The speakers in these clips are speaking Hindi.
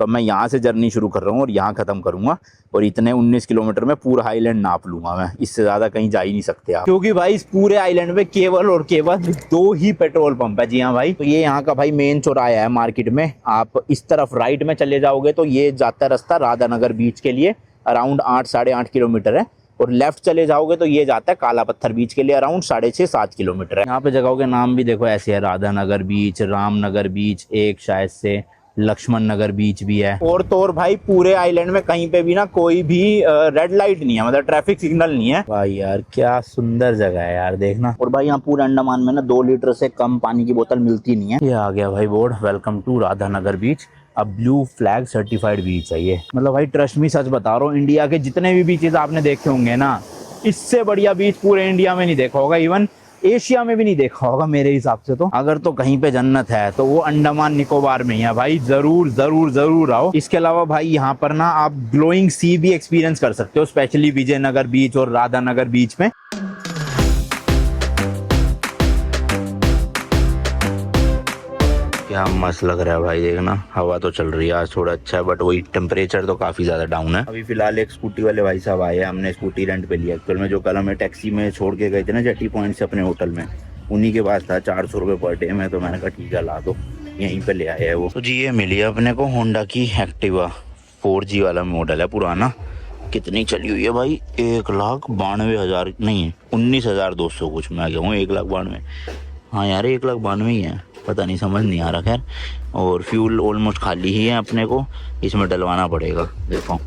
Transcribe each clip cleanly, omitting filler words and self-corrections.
तो मैं यहाँ से जर्नी शुरू कर रहा हूँ और यहाँ ख़त्म करूँगा, और इतने 19 किलोमीटर में पूरा आइलैंड नाप लूँगा मैं। इससे ज़्यादा कहीं जा ही नहीं सकते आप, क्योंकि भाई इस पूरे आइलैंड में केवल और केवल 2 ही पेट्रोल पंप है। जी हाँ भाई, तो ये यहाँ का भाई मेन चौराहा है मार्केट में। आप इस तरफ राइट में चले जाओगे तो ये जाता है रास्ता राधानगर बीच के लिए, अराउंड 8 साढ़े 8 किलोमीटर है, और लेफ्ट चले जाओगे तो ये जाता है काला पत्थर बीच के लिए, अराउंड 6.5-7 किलोमीटर है। यहाँ पे जगहों के नाम भी देखो ऐसे है, राधानगर बीच, रामनगर बीच, एक शायद से लक्ष्मण नगर बीच भी है। और तो और भाई पूरे आइलैंड में कहीं पे भी ना कोई भी रेड लाइट नहीं है, मतलब ट्रैफिक सिग्नल नहीं है। भाई यार क्या सुंदर जगह है यार, देखना। और भाई यहाँ पूरे अंडमान में ना 2 लीटर से कम पानी की बोतल मिलती नहीं है। ये आ गया भाई बोर्ड, वेलकम टू राधानगर बीच। अब ब्लू फ्लैग सर्टिफाइड बीच है ये। मतलब भाई ट्रस्ट मी, सच बता रहा हूँ, इंडिया के जितने भी बीचेस आपने देखे होंगे ना, इससे बढ़िया बीच पूरे इंडिया में नहीं देखा होगा, इवन एशिया में भी नहीं देखा होगा मेरे हिसाब से। तो अगर तो कहीं पे जन्नत है तो वो अंडमान निकोबार में ही है भाई। जरूर जरूर जरूर आओ। इसके अलावा भाई यहाँ पर ना आप ग्लोइंग सी भी एक्सपीरियंस कर सकते हो, स्पेशली विजयनगर बीच और राधानगर बीच में। क्या मस्त लग रहा है भाई, देखना। हवा तो चल रही है आज, थोड़ा अच्छा है, बट वही टेम्परेचर तो काफी ज्यादा डाउन है। अभी फिलहाल एक स्कूटी वाले भाई साहब आए हैं, हमने स्कूटी रेंट पे लिया। एक्चुअल में जो कल हमें टैक्सी में छोड़ के गए थे ना जेटी पॉइंट से अपने होटल में, उन्हीं के पास था 400 रुपये पर डे में। तो मैंने कहा ठीक है ला दो, यहीं पे ले आए है वो। तो जी ये मिली है अपने को होंडा की एक्टिवा, 4G वाला मॉडल है, पुराना। कितनी चली हुई है भाई, 1,92,000 नहीं है, 19,200 कुछ में आ गया हूँ। 1,92,000, हाँ यार 1,92,000 ही है, पता नहीं, समझ नहीं आ रहा। खैर, और फ्यूल ऑलमोस्ट खाली ही है, अपने को इसमें डलवाना पड़ेगा। देखो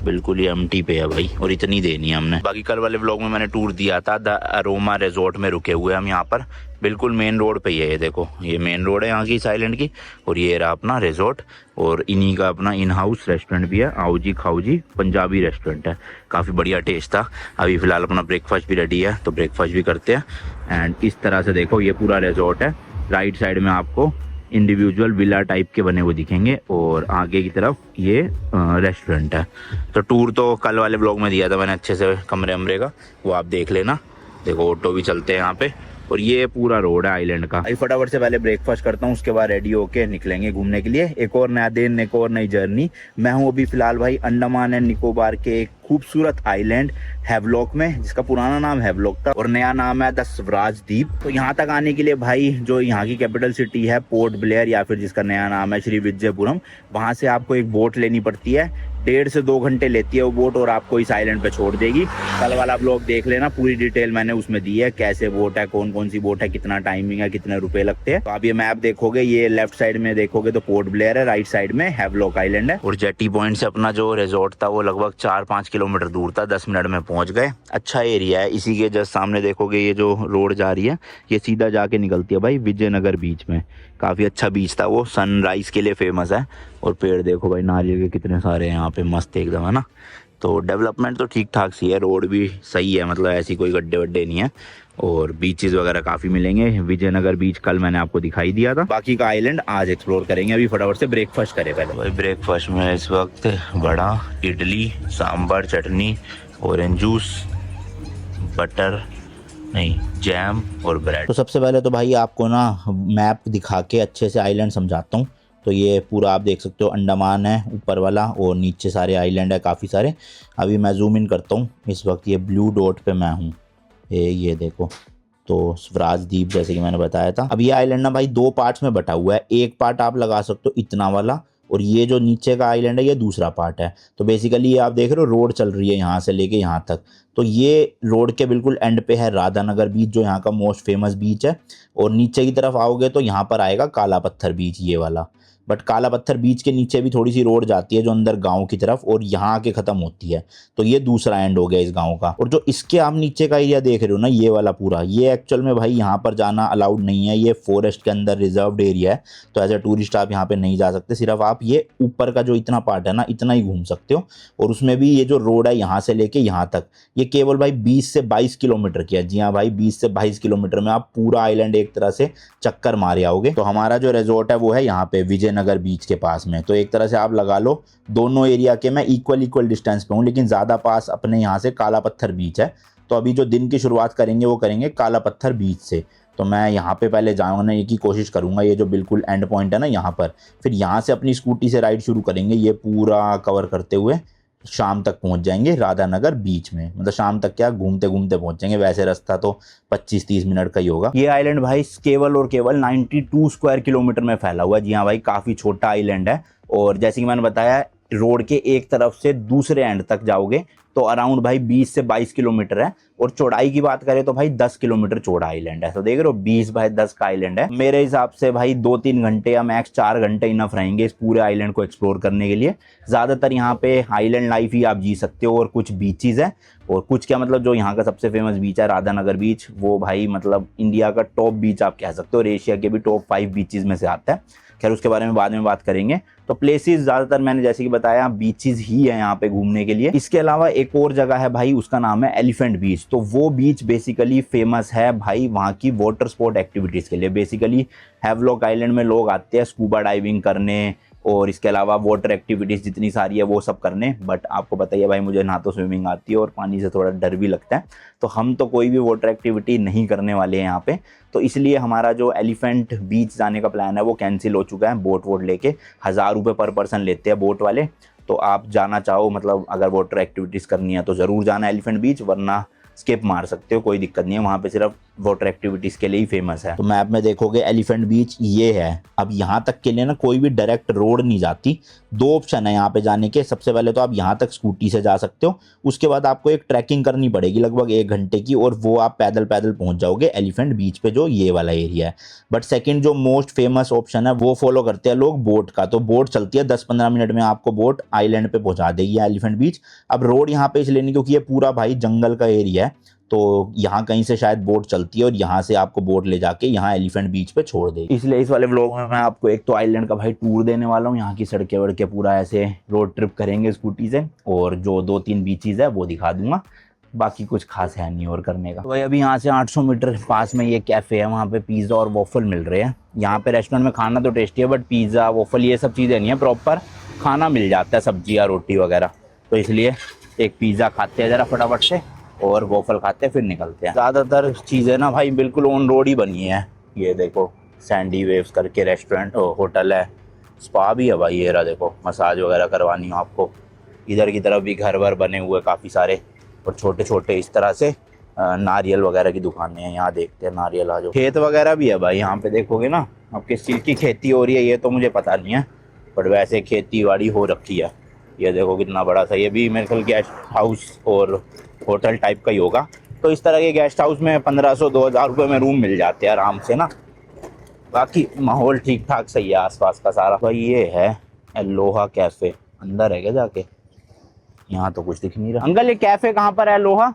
बिल्कुल ही एम्प्टी पे है भाई, और इतनी देनी है हमने। बाकी कल वाले व्लॉग में मैंने टूर दिया था, द अरोमा रिजॉर्ट में रुके हुए हम यहाँ पर, बिल्कुल मेन रोड पे ही है। ये देखो, ये मेन रोड है यहाँ की, इस आइलैंड की, और ये रहा अपना रिजॉर्ट। और इन्हीं का अपना इन हाउस रेस्टोरेंट भी है, आओजी खाओजी पंजाबी रेस्टोरेंट है, काफ़ी बढ़िया टेस्ट था। अभी फिलहाल अपना ब्रेकफास्ट भी रेडी है, तो ब्रेकफास्ट भी करते हैं। एंड इस तरह से देखो ये पूरा रिजॉर्ट है। राइट साइड में आपको इंडिविजुअल विला टाइप के बने हुए दिखेंगे, और आगे की तरफ ये रेस्टोरेंट है। तो टूर तो कल वाले ब्लॉग में दिया था मैंने अच्छे से, कमरे अमरे का, वो आप देख लेना। देखो ऑटो भी चलते हैं यहाँ पे, और ये पूरा रोड है आइलैंड का। अभी फटाफट से पहले ब्रेकफास्ट करता हूँ, उसके बाद रेडी होके निकलेंगे घूमने के लिए। एक और नया दिन, एक और नई जर्नी। मैं हूँ अभी फिलहाल भाई अंडमान एंड निकोबार के एक खूबसूरत आइलैंड हैवलॉक में, जिसका पुराना नाम हैवलॉक था और नया नाम है द स्वराज द्वीप। तो यहाँ तक आने के लिए भाई जो यहाँ की कैपिटल सिटी है पोर्ट ब्लेयर, या फिर जिसका नया नाम है श्री विजयपुरम, वहाँ से आपको एक बोट लेनी पड़ती है। 1.5 से 2 घंटे लेती है वो बोट, और आपको इस आइलैंड पे छोड़ देगी। कल वाला ब्लॉग देख लेना, पूरी डिटेल मैंने उसमें दी है, कैसे बोट है, कौन कौन सी बोट है, कितना टाइमिंग है, कितने रुपए लगते हैं। तो आप ये मैप देखोगे, ये लेफ्ट साइड में देखोगे तो पोर्ट ब्लेयर है, राइट साइड में हैवलॉक आइलैंड है। और जेटी पॉइंट से अपना जो रिजॉर्ट था वो लगभग 4-5 किलोमीटर दूर था, 10 मिनट में पहुंच गए। अच्छा एरिया है। इसी के जस्ट सामने देखोगे ये जो रोड जा रही है, ये सीधा जाके निकलती है भाई विजयनगर बीच में। काफ़ी अच्छा बीच था वो, सनराइज के लिए फेमस है। और पेड़ देखो भाई नारियल के कितने सारे हैं यहाँ पे, मस्त एकदम, है ना। तो डेवलपमेंट तो ठीक ठाक सी है, रोड भी सही है, मतलब ऐसी कोई गड्ढे वड्ढे नहीं है। और बीचेस वगैरह काफ़ी मिलेंगे। विजयनगर बीच कल मैंने आपको दिखाई दिया था, बाकी का आइलैंड आज एक्सप्लोर करेंगे। अभी फटाफट से ब्रेकफास्ट करें पहले। भाई ब्रेकफास्ट में इस वक्त बड़ा, इडली, सांभर, चटनी, ऑरेंज जूस, बटर नहीं, जैम और ब्रेड। तो सबसे पहले तो भाई आपको ना मैप दिखा के अच्छे से आइलैंड समझाता हूँ। तो ये पूरा आप देख सकते हो अंडमान है ऊपर वाला, और नीचे सारे आइलैंड है काफ़ी सारे। अभी मैं जूम इन करता हूँ, इस वक्त ये ब्लू डॉट पे मैं हूँ, ये देखो। तो स्वराज द्वीप जैसे कि मैंने बताया था। अब ये आइलैंड ना भाई 2 पार्ट्स में बटा हुआ है। एक पार्ट आप लगा सकते हो इतना वाला, और ये जो नीचे का आइलैंड है ये दूसरा पार्ट है। तो बेसिकली ये आप देख रहे हो रोड चल रही है यहाँ से लेके यहाँ तक। तो ये रोड के बिल्कुल एंड पे है राधानगर बीच, जो यहाँ का मोस्ट फेमस बीच है। और नीचे की तरफ आओगे तो यहाँ पर आएगा काला पत्थर बीच, ये वाला। बट काला पत्थर बीच के नीचे भी थोड़ी सी रोड जाती है जो अंदर गांव की तरफ, और यहाँ आके ख़त्म होती है। तो ये दूसरा एंड हो गया इस गांव का। और जो इसके आप नीचे का एरिया देख रहे हो ना, ये वाला पूरा, ये एक्चुअल में भाई यहाँ पर जाना अलाउड नहीं है। ये फॉरेस्ट के अंदर रिजर्व्ड एरिया है, तो एज ए टूरिस्ट आप यहाँ पे नहीं जा सकते। सिर्फ आप ये ऊपर का जो इतना पार्ट है ना, इतना ही घूम सकते हो। और उसमें भी ये जो रोड है यहाँ से लेके यहाँ तक, ये केवल भाई 20 से 22 किलोमीटर की है। जी हाँ भाई, 20 से 22 किलोमीटर में आप पूरा आइलैंड एक तरह से चक्कर मारे आओगे। तो हमारा जो रिजॉर्ट है वो है यहाँ पे विजयनगर बीच के पास में। तो एक तरह से आप लगा लो दोनों एरिया के मैं इक्वल डिस्टेंस पे हूँ, लेकिन ज़्यादा पास अपने यहाँ से काला पत्थर बीच है। तो अभी जो दिन की शुरुआत करेंगे वो करेंगे काला पत्थर बीच से। तो मैं यहाँ पे पहले जाने की कोशिश करूँगा, ये जो बिल्कुल एंड पॉइंट है ना यहाँ पर, फिर यहाँ से अपनी स्कूटी से राइड शुरू करेंगे, ये पूरा कवर करते हुए शाम तक पहुँच जाएंगे राधानगर बीच में। मतलब शाम तक क्या, घूमते घूमते पहुँच जाएंगे, वैसे रास्ता तो 25-30 मिनट का ही होगा। ये आइलैंड भाई केवल और केवल 92 स्क्वायर किलोमीटर में फैला हुआ है। जी हाँ भाई, काफ़ी छोटा आइलैंड है। और जैसे कि मैंने बताया, रोड के एक तरफ से दूसरे एंड तक जाओगे तो अराउंड भाई 20 से 22 किलोमीटर है। और चौड़ाई की बात करें तो भाई 10 किलोमीटर चौड़ा आइलैंड है। तो देख रहे हो 20 बाय 10 का आइलैंड है। मेरे हिसाब से भाई 2-3 घंटे या मैक्स 4 घंटे इनफ रहेंगे इस पूरे आइलैंड को एक्सप्लोर करने के लिए। ज़्यादातर यहाँ पे आइलैंड लाइफ ही आप जी सकते हो, और कुछ बीचेस है। और कुछ क्या मतलब, जो यहाँ का सबसे फेमस बीच है राधानगर बीच, वो भाई मतलब इंडिया का टॉप बीच आप कह सकते हो, और एशिया के भी टॉप 5 बीचेस में से आता है। खैर उसके बारे में बाद में बात करेंगे। तो प्लेसेस ज़्यादातर मैंने जैसे कि बताया बीचेस ही है यहाँ पे घूमने के लिए। इसके अलावा एक और जगह है भाई, उसका नाम है एलिफेंट बीच। तो वो बीच बेसिकली फेमस है भाई वहाँ की वाटर स्पोर्ट एक्टिविटीज़ के लिए। बेसिकली हैवलॉक आइलैंड में लोग आते हैं स्कूबा डाइविंग करने, और इसके अलावा वाटर एक्टिविटीज़ जितनी सारी है वो सब करने। बट आपको पता ही है भाई, मुझे ना तो स्विमिंग आती है और पानी से थोड़ा डर भी लगता है, तो हम तो कोई भी वाटर एक्टिविटी नहीं करने वाले हैं यहाँ पे। तो इसलिए हमारा जो एलिफेंट बीच जाने का प्लान है वो कैंसिल हो चुका है। बोट वोट लेके 1000 रुपये पर पर्सन लेते हैं बोट वाले। तो आप जाना चाहो, मतलब अगर वाटर एक्टिविटीज़ करनी है तो ज़रूर जाना एलिफेंट बीच, वरना स्किप मार सकते हो, कोई दिक्कत नहीं है। वहाँ पे सिर्फ वाटर एक्टिविटीज़ के लिए ही फेमस है। तो मैप में देखोगे एलिफेंट बीच ये है। अब यहाँ तक के लिए ना कोई भी डायरेक्ट रोड नहीं जाती। 2 ऑप्शन है यहाँ पे जाने के। सबसे पहले तो आप यहाँ तक स्कूटी से जा सकते हो, उसके बाद आपको एक ट्रैकिंग करनी पड़ेगी लगभग 1 घंटे की, और वो आप पैदल पैदल पहुँच जाओगे एलिफेंट बीच पे, जो ये वाला एरिया है। बट सेकेंड जो मोस्ट फेमस ऑप्शन है वो फॉलो करते हैं लोग, बोट का। तो बोट चलती है 10-15 मिनट में, आपको बोट आइलैंड पे पहुँचा देगी एलिफेंट बीच। अब रोड यहाँ पे इसलिए नहीं क्योंकि ये पूरा भाई जंगल का एरिया है, तो यहाँ कहीं से शायद बोट चलती है और यहाँ से आपको बोट ले जाके यहाँ एलिफेंट बीच पे छोड़ देगी। इसलिए इस वाले व्लॉग में मैं आपको एक तो आइलैंड का भाई टूर देने वाला हूँ, यहाँ की सड़कें वड़कें पूरा ऐसे रोड ट्रिप करेंगे स्कूटी से, और जो 2-3 बीचेस है वो दिखा दूंगा। बाकी कुछ खास है नहीं और करने का। तो भाई अभी यहाँ से 800 मीटर पास में ये कैफ़े है, वहाँ पे पिज़्ज़ा और वॉफल मिल रहे हैं। यहाँ पे रेस्टोरेंट में खाना तो टेस्टी है, बट पिज़्ज़ा वॉफल ये सब चीज़ें नहीं है, प्रॉपर खाना मिल जाता है, सब्जी या रोटी वगैरह। तो इसलिए एक पिज़्ज़ा खाते हैं ज़रा फटाफट से, और वॉफल खाते हैं फिर निकलते हैं। ज़्यादातर चीज़ें ना भाई बिल्कुल ऑन रोड ही बनी है। ये देखो सैंडी वेव्स करके रेस्टोरेंट होटल है, स्पा भी है भाई। ये रहा देखो, मसाज वगैरह करवानी हो आपको। इधर की तरफ भी घर वर बने हुए काफ़ी सारे, और छोटे छोटे इस तरह से नारियल वगैरह की दुकानें हैं। यहाँ देखते हैं नारियल आ जो। खेत वगैरह भी है भाई यहाँ पे, देखोगे ना। अब किस चीज़ की खेती हो रही है ये तो मुझे पता नहीं है, बट वैसे खेती बाड़ी हो रखी है। ये देखो कितना बड़ा सा, ये भी मेरे ख्याल गेस्ट हाउस और होटल टाइप का ही होगा। तो इस तरह के गेस्ट हाउस में 1500-2000 रुपये में रूम मिल जाते हैं आराम से ना। बाकी माहौल ठीक ठाक सही है आसपास का सारा। भाई ये है अलोहा कैफ़े, अंदर है क्या जाके? यहाँ तो कुछ दिख नहीं रहा। अंकल ये कैफ़े कहाँ पर है? अलोहा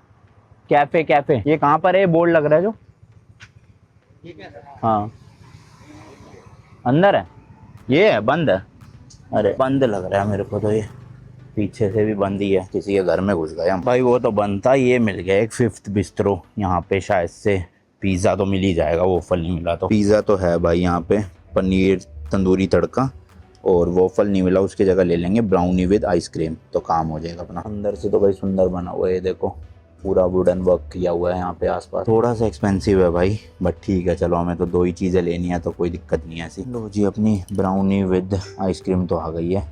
कैफ़े ये कहाँ पर है? बोर्ड लग रहा है जो। हाँ अंदर है, ये है बंद है। अरे बंद लग रहा है मेरे को तो, ये पीछे से भी बंद ही है, किसी के घर में घुस गया भाई। वो तो बंद था, ये मिल गया एक 5th बिस्ट्रो यहाँ पे। शायद से पिज़्ज़ा तो मिल ही जाएगा, वॉफल नहीं मिला तो। पिज़्ज़ा तो है भाई यहाँ पे, पनीर तंदूरी तड़का, और वॉफल नहीं मिला उसकी जगह ले लेंगे ब्राउनी विद आइसक्रीम, तो काम हो जाएगा अपना। अंदर से तो भाई सुंदर बना हुआ है, ये देखो पूरा वुडन वर्क किया हुआ है यहाँ पे आसपास। थोड़ा सा एक्सपेंसिव है भाई, बट ठीक है चलो, हमें तो 2 ही चीज़ें लेनी है तो कोई दिक्कत नहीं है ऐसी। लो जी, अपनी ब्राउनी विद आइसक्रीम तो आ गई है।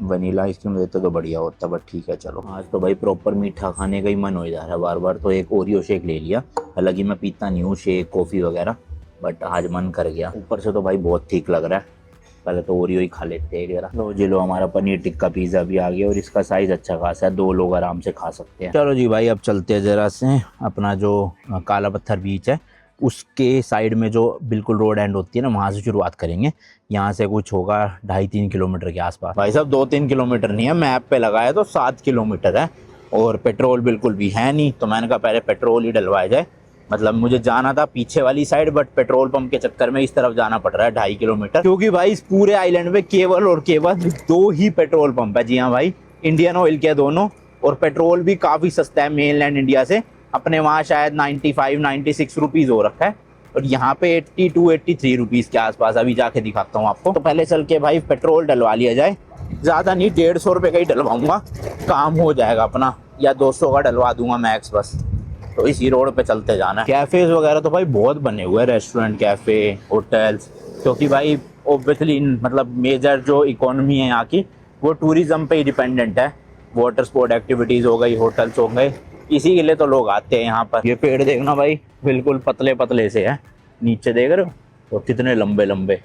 वनीला आइसक्रीम देते तो बढ़िया होता, बट ठीक है चलो। आज तो भाई प्रॉपर मीठा खाने का ही मन हो जा रहा है बार बार, तो एक ओरियो शेक ले लिया। हालांकि मैं पीता नहीं हूँ शेक कॉफ़ी वगैरह, बट आज मन कर गया। ऊपर से तो भाई बहुत ठीक लग रहा है, पहले तो ओरियो ही खा लेते हैं जरा। लो जी लो, हमारा पनीर टिक्का पिज़्ज़ा भी आ गया, और इसका साइज़ अच्छा खासा है, 2 लोग आराम से खा सकते हैं। चलो जी भाई अब चलते हैं ज़रा से अपना जो काला पत्थर बीच है उसके साइड में जो बिल्कुल रोड एंड होती है ना, वहाँ से शुरुआत करेंगे। यहाँ से कुछ होगा 2.5-3 किलोमीटर के आसपास। भाई साहब 2-3 किलोमीटर नहीं है, मैप पे लगाया तो 7 किलोमीटर है, और पेट्रोल बिल्कुल भी है नहीं। तो मैंने कहा पहले पेट्रोल ही डलवाया जाए। मतलब मुझे जाना था पीछे वाली साइड, बट पेट्रोल पंप के चक्कर में इस तरफ जाना पड़ रहा है 2.5 किलोमीटर, क्योंकि भाई इस पूरे आइलैंड में केवल और केवल 2 ही पेट्रोल पंप है। जी हाँ भाई, इंडियन ऑयल के दोनों, और पेट्रोल भी काफ़ी सस्ता है मेनलैंड इंडिया से। अपने वहाँ शायद 95-96 रुपीज़ हो रखा है, और यहाँ पे 82-83 रुपीज़ के आसपास। अभी जाके दिखाता हूँ आपको। तो पहले चल के भाई पेट्रोल डलवा लिया जाए, ज़्यादा नहीं 150 रुपये का ही डलवाऊँगा, काम हो जाएगा अपना, या 200 का डलवा दूंगा मैक्स बस। तो इसी रोड पे चलते जाना है। कैफेज वगैरह तो भाई बहुत बने हुए हैं, रेस्टोरेंट, कैफे, होटल्स, क्योंकि भाई ऑब्वियसली मतलब मेजर जो इकोनॉमी है यहाँ की वो टूरिज्म पे ही डिपेंडेंट है। वाटर स्पोर्ट एक्टिविटीज हो गई, होटल्स हो गए, इसी के लिए तो लोग आते हैं यहाँ पर। ये पेड़ देखना भाई, बिल्कुल पतले पतले से है, नीचे देख रहे हो तो कितने लंबे लंबे,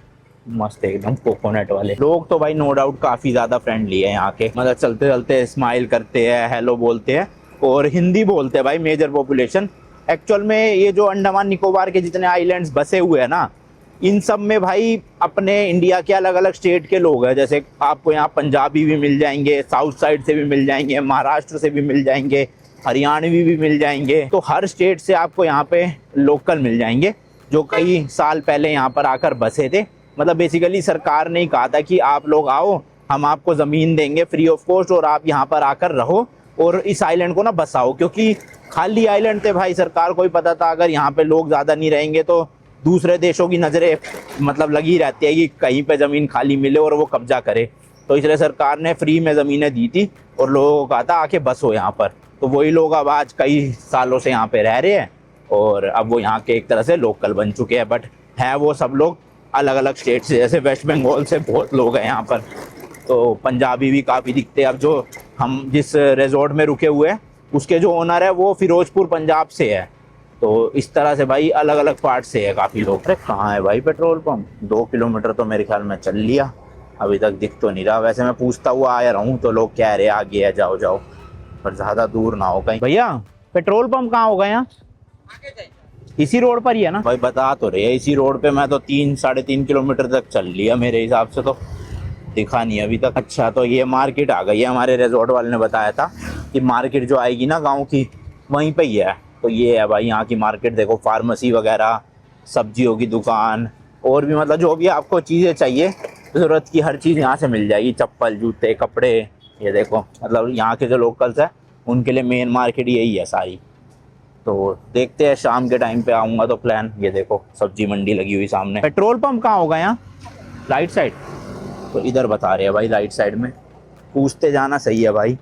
मस्त एकदम कोकोनट वाले। लोग तो भाई नो डाउट काफी ज्यादा फ्रेंडली है यहाँ के, मतलब चलते चलते स्माइल करते हैं, हेलो बोलते हैं और हिंदी बोलते हैं भाई मेजर पॉपुलेशन। एक्चुअल में ये जो अंडमान निकोबार के जितने आइलैंड्स बसे हुए हैं ना, इन सब में भाई अपने इंडिया के अलग अलग स्टेट के लोग हैं। जैसे आपको यहाँ पंजाबी भी मिल जाएंगे, साउथ साइड से भी मिल जाएंगे, महाराष्ट्र से भी मिल जाएंगे, हरियाणवी भी मिल जाएंगे। तो हर स्टेट से आपको यहाँ पे लोकल मिल जाएंगे जो कई साल पहले यहाँ पर आकर बसे थे। मतलब बेसिकली सरकार ने ही कहा था कि आप लोग आओ, हम आपको ज़मीन देंगे फ्री ऑफ कॉस्ट और आप यहाँ पर आकर रहो और इस आइलैंड को ना बसाओ, क्योंकि खाली आइलैंड थे भाई। सरकार को ही पता था अगर यहाँ पे लोग ज़्यादा नहीं रहेंगे तो दूसरे देशों की नज़रें मतलब लगी रहती है कि कहीं पे ज़मीन खाली मिले और वो कब्जा करे। तो इसलिए सरकार ने फ्री में ज़मीनें दी थी और लोगों को कहा था आके बसो यहाँ पर। तो वही लोग अब आज कई सालों से यहाँ पे रह रहे हैं और अब वो यहाँ के एक तरह से लोकल बन चुके हैं। बट है वो सब लोग अलग अलग स्टेट से, जैसे वेस्ट बंगाल से बहुत लोग हैं यहाँ पर, तो पंजाबी भी काफ़ी दिखते हैं। अब जो हम जिस रिजॉर्ट में रुके हुए हैं उसके जो ओनर है वो फिरोजपुर पंजाब से है। तो इस तरह से भाई अलग अलग पार्ट से है काफ़ी लोग। अरे कहाँ है भाई पेट्रोल पंप? 2 किलोमीटर तो मेरे ख्याल में चल लिया, अभी तक दिख तो नहीं रहा। वैसे मैं पूछता हुआ आया रहा हूँ तो लोग कह रहे आगे है, जाओ जाओ, पर ज़्यादा दूर ना हो कहीं। भैया पेट्रोल पंप कहाँ होगा यहाँ? इसी रोड पर ही है ना? भाई बता तो रहे इसी रोड पे, मैं तो 3-3.5 किलोमीटर तक चल लिया, मेरे हिसाब से तो दिखा नहीं अभी तक। अच्छा तो ये मार्केट आ गई है, हमारे रिजॉर्ट वाले ने बताया था कि मार्केट जो आएगी ना गाँव की वहीं पर ही है। तो ये है भाई यहाँ की मार्केट, देखो फार्मेसी वगैरह, सब्जियों की दुकान और भी मतलब जो भी आपको चीज़ें चाहिए ज़रूरत की हर चीज़ यहाँ से मिल जाएगी। चप्पल, जूते, कपड़े, ये देखो मतलब यहाँ के जो लोकल्स हैं उनके लिए मेन मार्केट यही है सारी। तो देखते हैं शाम के टाइम पे आऊँगा तो प्लान। ये देखो सब्जी मंडी लगी हुई सामने। पेट्रोल पंप कहाँ होगा यहाँ? Right side? तो इधर बता रहे हैं भाई राइट साइड में। पूछते जाना सही है भाई,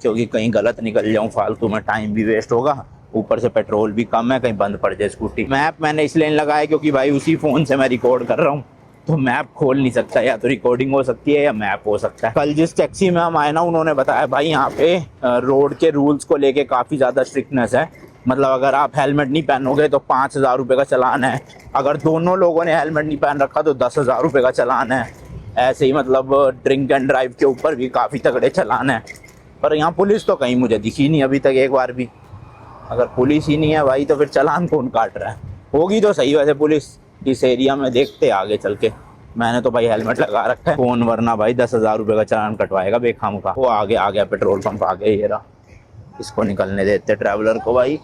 क्योंकि कहीं गलत निकल जाऊँ फालतू में टाइम भी वेस्ट होगा, ऊपर से पेट्रोल भी कम है, कहीं बंद पड़ जाए स्कूटी। मैप मैंने इसलिए लगाया क्योंकि भाई उसी फ़ोन से मैं रिकॉर्ड कर रहा हूँ तो मैप खोल नहीं सकता, या तो रिकॉर्डिंग हो सकती है या मैप हो सकता है। कल जिस टैक्सी में हम आए ना उन्होंने बताया भाई यहाँ पे रोड के रूल्स को लेके काफ़ी ज़्यादा स्ट्रिक्टनेस है। मतलब अगर आप हेलमेट नहीं पहनोगे तो 5,000 रुपये का चालान है, अगर दोनों लोगों ने हेलमेट नहीं पहन रखा तो 10,000 रुपये का चालान है। ऐसे ही मतलब ड्रिंक एंड ड्राइव के ऊपर भी काफ़ी तगड़े चालान है। पर यहाँ पुलिस तो कहीं मुझे दिखी नहीं अभी तक एक बार भी। अगर पुलिस ही नहीं है भाई तो फिर चालान कौन काट रहा है? होगी तो सही वैसे पुलिस इस एरिया में, देखते आगे चल के। मैंने तो भाई हेलमेट लगा रखा है, कौन वरना भाई 10,000 रुपये का चालान कटवाएगा बेखाम का। वो आगे आ गया पेट्रोल पंप, आ गया ये रहा। इसको निकलने देते ट्रैवलर को भाई,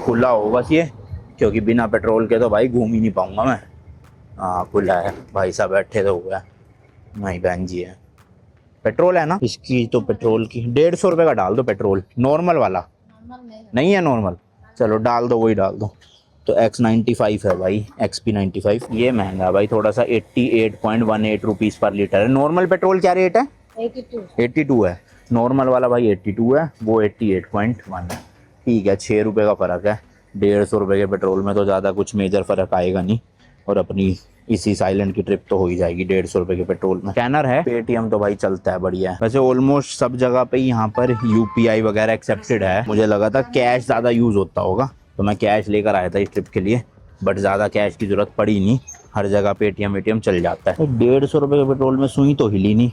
खुला हो बस ये, क्योंकि बिना पेट्रोल के तो भाई घूम ही नहीं पाऊंगा मैं। हाँ खुला है, भाई साहब बैठे तो हुआ है, नहीं बहन जी है। पेट्रोल है ना इसकी? तो पेट्रोल की 150 रुपये का डाल दो पेट्रोल, नॉर्मल वाला नहीं है नॉर्मल, चलो डाल दो, वही डाल दो। तो X95 है भाई, XP95। ये महंगा है भाई थोड़ा सा, 88.18 रुपीज़ पर लीटर है। नॉर्मल पेट्रोल क्या रेट है? 82 है। नॉर्मल वाला भाई 82 है, वो 88.1 है। ठीक है, 6 रुपये का फ़र्क है। 150 रुपये के पेट्रोल में तो ज़्यादा कुछ मेजर फ़र्क आएगा नहीं, और अपनी इसी आइलैंड की ट्रिप तो हो ही जाएगी 150 रुपये के पेट्रोल में। स्कैनर है, पेटीएम तो भाई चलता है, बढ़िया है। वैसे ऑलमोस्ट सब जगह पे यहाँ पर UPI वगैरह एक्सेप्टेड है। मुझे लगा था कैश ज़्यादा यूज़ होता होगा तो मैं कैश लेकर आया था इस ट्रिप के लिए, बट ज़्यादा कैश की ज़रूरत पड़ी नहीं, हर जगह पेटीएम वेटीएम चल जाता है। 150 रुपये के पेट्रोल में सुई तो हिली नहीं,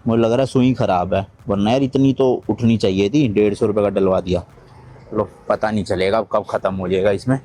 मुझे लग रहा है सुई ख़राब है, वरना यार इतनी तो उठनी चाहिए थी। 150 रुपये का डलवा दिया। चलो पता नहीं चलेगा कब ख़त्म हो जाएगा, इसमें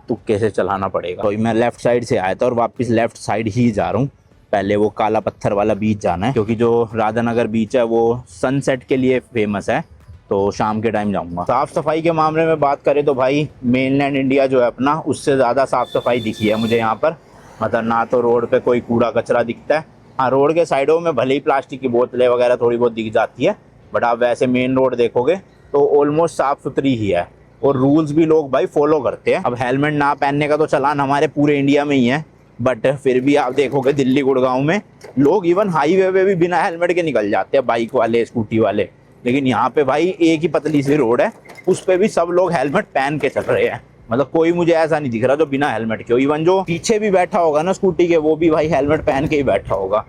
तुक्के से चलाना पड़ेगा। तो मैं लेफ़्ट साइड से आया था और वापस लेफ़्ट साइड ही जा रहा हूँ। पहले वो काला पत्थर वाला बीच जाना है, क्योंकि जो राधानगर बीच है वो सनसेट के लिए फेमस है, तो शाम के टाइम जाऊँगा। साफ़ सफाई के मामले में बात करें तो भाई मेनलैंड इंडिया जो है अपना, उससे ज़्यादा साफ़ सफाई दिखी है मुझे यहाँ पर। मतलब ना तो रोड पे कोई कूड़ा कचरा दिखता है, हाँ रोड के साइडों में भले ही प्लास्टिक की बोतलें वगैरह थोड़ी बहुत दिख जाती है, बट आप वैसे मेन रोड देखोगे तो ऑलमोस्ट साफ़ सुथरी ही है। और रूल्स भी लोग भाई फॉलो करते हैं। अब हेलमेट ना पहनने का तो चालान हमारे पूरे इंडिया में ही है, बट फिर भी आप देखोगे दिल्ली गुड़गांव में लोग इवन हाईवे पे भी बिना हेलमेट के निकल जाते हैं, बाइक वाले, स्कूटी वाले। लेकिन यहाँ पे भाई एक ही पतली सी रोड है, उस पे भी सब लोग हेलमेट पहन के चल रहे हैं। मतलब कोई मुझे ऐसा नहीं दिख रहा जो बिना हेलमेट के हो। इवन जो पीछे भी बैठा होगा ना स्कूटी के, वो भी भाई हेलमेट पहन के ही बैठा होगा।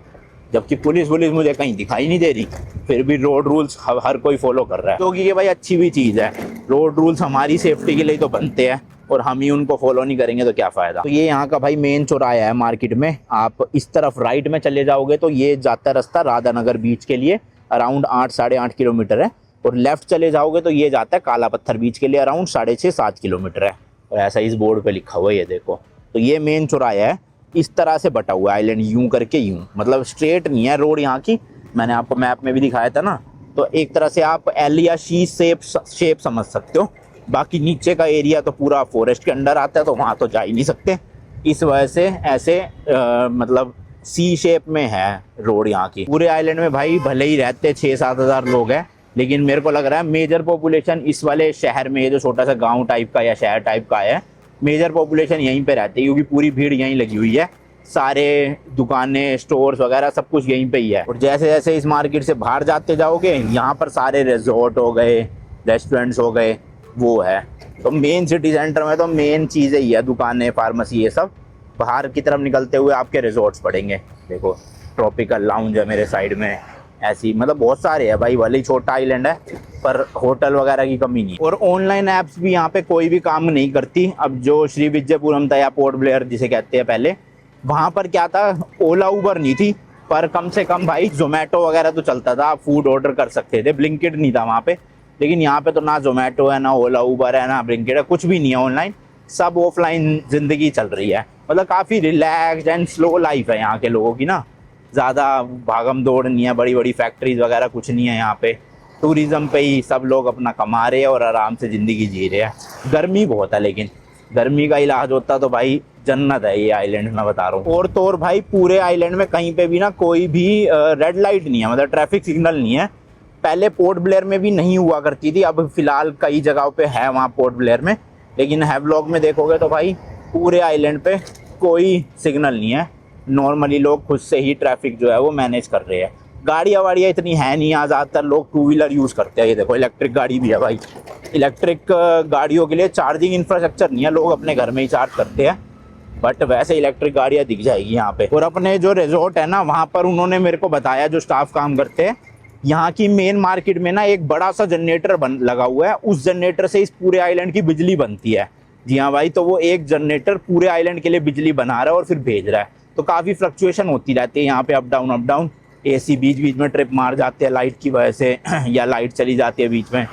जबकि पुलिस मुझे कहीं दिखाई नहीं दे रही, फिर भी रोड रूल्स हर कोई फॉलो कर रहा है, क्योंकि ये भाई अच्छी भी चीज़ है। रोड रूल्स हमारी सेफ्टी के लिए तो बनते हैं, और हम ही उनको फॉलो नहीं करेंगे तो क्या फ़ायदा। तो ये यहाँ का भाई मेन चौराहा है मार्केट में। आप इस तरफ राइट में चले जाओगे तो ये जाता रास्ता राधानगर बीच के लिए, अराउंड 8-8.5 किलोमीटर है। और लेफ्ट चले जाओगे तो ये जाता है काला पत्थर बीच के लिए, अराउंड 6.5-7 किलोमीटर है। और ऐसा इस बोर्ड पे लिखा हुआ है, ये देखो। तो ये मेन चौराहा है, इस तरह से बटा हुआ है आइलैंड, यूं करके यूं, मतलब स्ट्रेट नहीं है रोड यहाँ की। मैंने आपको मैप में भी दिखाया था ना, तो एक तरह से आप एल या सी शेप समझ सकते हो। बाकी नीचे का एरिया तो पूरा फॉरेस्ट के अंडर आता है, तो वहाँ तो जा ही नहीं सकते। इस वजह से ऐसे मतलब सी शेप में है रोड यहाँ की। पूरे आइलैंड में भाई भले ही रहते 6-7 हज़ार लोग हैं, लेकिन मेरे को लग रहा है मेजर पॉपुलेशन इस वाले शहर में, ये जो छोटा सा गांव टाइप का या शहर टाइप का है, मेजर पॉपुलेशन यहीं पे रहती है, क्योंकि पूरी भीड़ यहीं लगी हुई है। सारे दुकानें, स्टोर्स वगैरह सब कुछ यहीं पे ही है। और जैसे जैसे इस मार्केट से बाहर जाते जाओगे, यहाँ पर सारे रिजॉर्ट हो गए, रेस्टोरेंट्स हो गए, वो है। तो मेन सिटी सेंटर में तो मेन चीज़ें ही है, दुकानें, फार्मेसी, ये सब। बाहर की तरफ निकलते हुए आपके रिजॉर्ट्स पड़ेंगे। देखो ट्रॉपिकल लाउंज है मेरे साइड में, ऐसी मतलब बहुत सारे हैं भाई। भले ही छोटा आइलैंड है, पर होटल वगैरह की कमी नहीं। और ऑनलाइन ऐप्स भी यहाँ पे कोई भी काम नहीं करती। अब जो श्री विजयपुरम था या पोर्ट ब्लेयर जिसे कहते हैं पहले, वहाँ पर क्या था, ओला उबर नहीं थी, पर कम से कम भाई जोमेटो वगैरह तो चलता था, आप फूड ऑर्डर कर सकते थे। ब्लिंकिट नहीं था वहाँ पे, लेकिन यहाँ पे तो ना जोमेटो है, ना ओला उबर है, ना ब्लिंकिट है, कुछ भी नहीं है ऑनलाइन। सब ऑफलाइन ज़िंदगी चल रही है। मतलब काफ़ी रिलैक्स्ड एंड स्लो लाइफ है यहाँ के लोगों की ना। ज़्यादा भागम दौड़ नहीं है, बड़ी बड़ी फैक्ट्रीज वगैरह कुछ नहीं है यहाँ पे। टूरिज़्म पे ही सब लोग अपना कमा रहे हैं और आराम से ज़िंदगी जी रहे हैं। गर्मी बहुत है, लेकिन गर्मी का इलाज होता तो भाई जन्नत है ये आइलैंड, मैं बता रहा हूँ। और तो और भाई पूरे आइलैंड में कहीं पे भी ना कोई भी रेड लाइट नहीं है, मतलब ट्रैफिक सिग्नल नहीं है। पहले पोर्ट ब्लेयर में भी नहीं हुआ करती थी, अब फिलहाल कई जगहों पे है वहाँ पोर्ट ब्लेयर में। लेकिन हैवलॉक में देखोगे तो भाई पूरे आइलैंड पे कोई सिग्नल नहीं है। नॉर्मली लोग खुद से ही ट्रैफिक जो है वो मैनेज कर रहे हैं। गाड़ियाँ वाड़ियाँ इतनी है नहीं यहाँ, ज़्यादातर लोग 2 व्हीलर यूज़ करते हैं। ये देखो इलेक्ट्रिक गाड़ी भी है भाई। इलेक्ट्रिक गाड़ियों के लिए चार्जिंग इंफ्रास्ट्रक्चर नहीं है, लोग अपने घर में ही चार्ज करते हैं। बट वैसे इलेक्ट्रिक गाड़ियाँ दिख जाएगी यहाँ पे। और अपने जो रिजॉर्ट है ना, वहाँ पर उन्होंने मेरे को बताया, जो स्टाफ काम करते हैं यहाँ की मेन मार्केट में ना, एक बड़ा सा जनरेटर लगा हुआ है। उस जनरेटर से इस पूरे आइलैंड की बिजली बनती है। जी हाँ भाई, तो वो एक जनरेटर पूरे आइलैंड के लिए बिजली बना रहा है और फिर भेज रहा है। तो काफ़ी फ्लक्चुएशन होती रहती है यहाँ पे, अप डाउन। एसी बीच बीच में ट्रिप मार जाते हैं लाइट की वजह से या लाइट चली जाती है बीच में।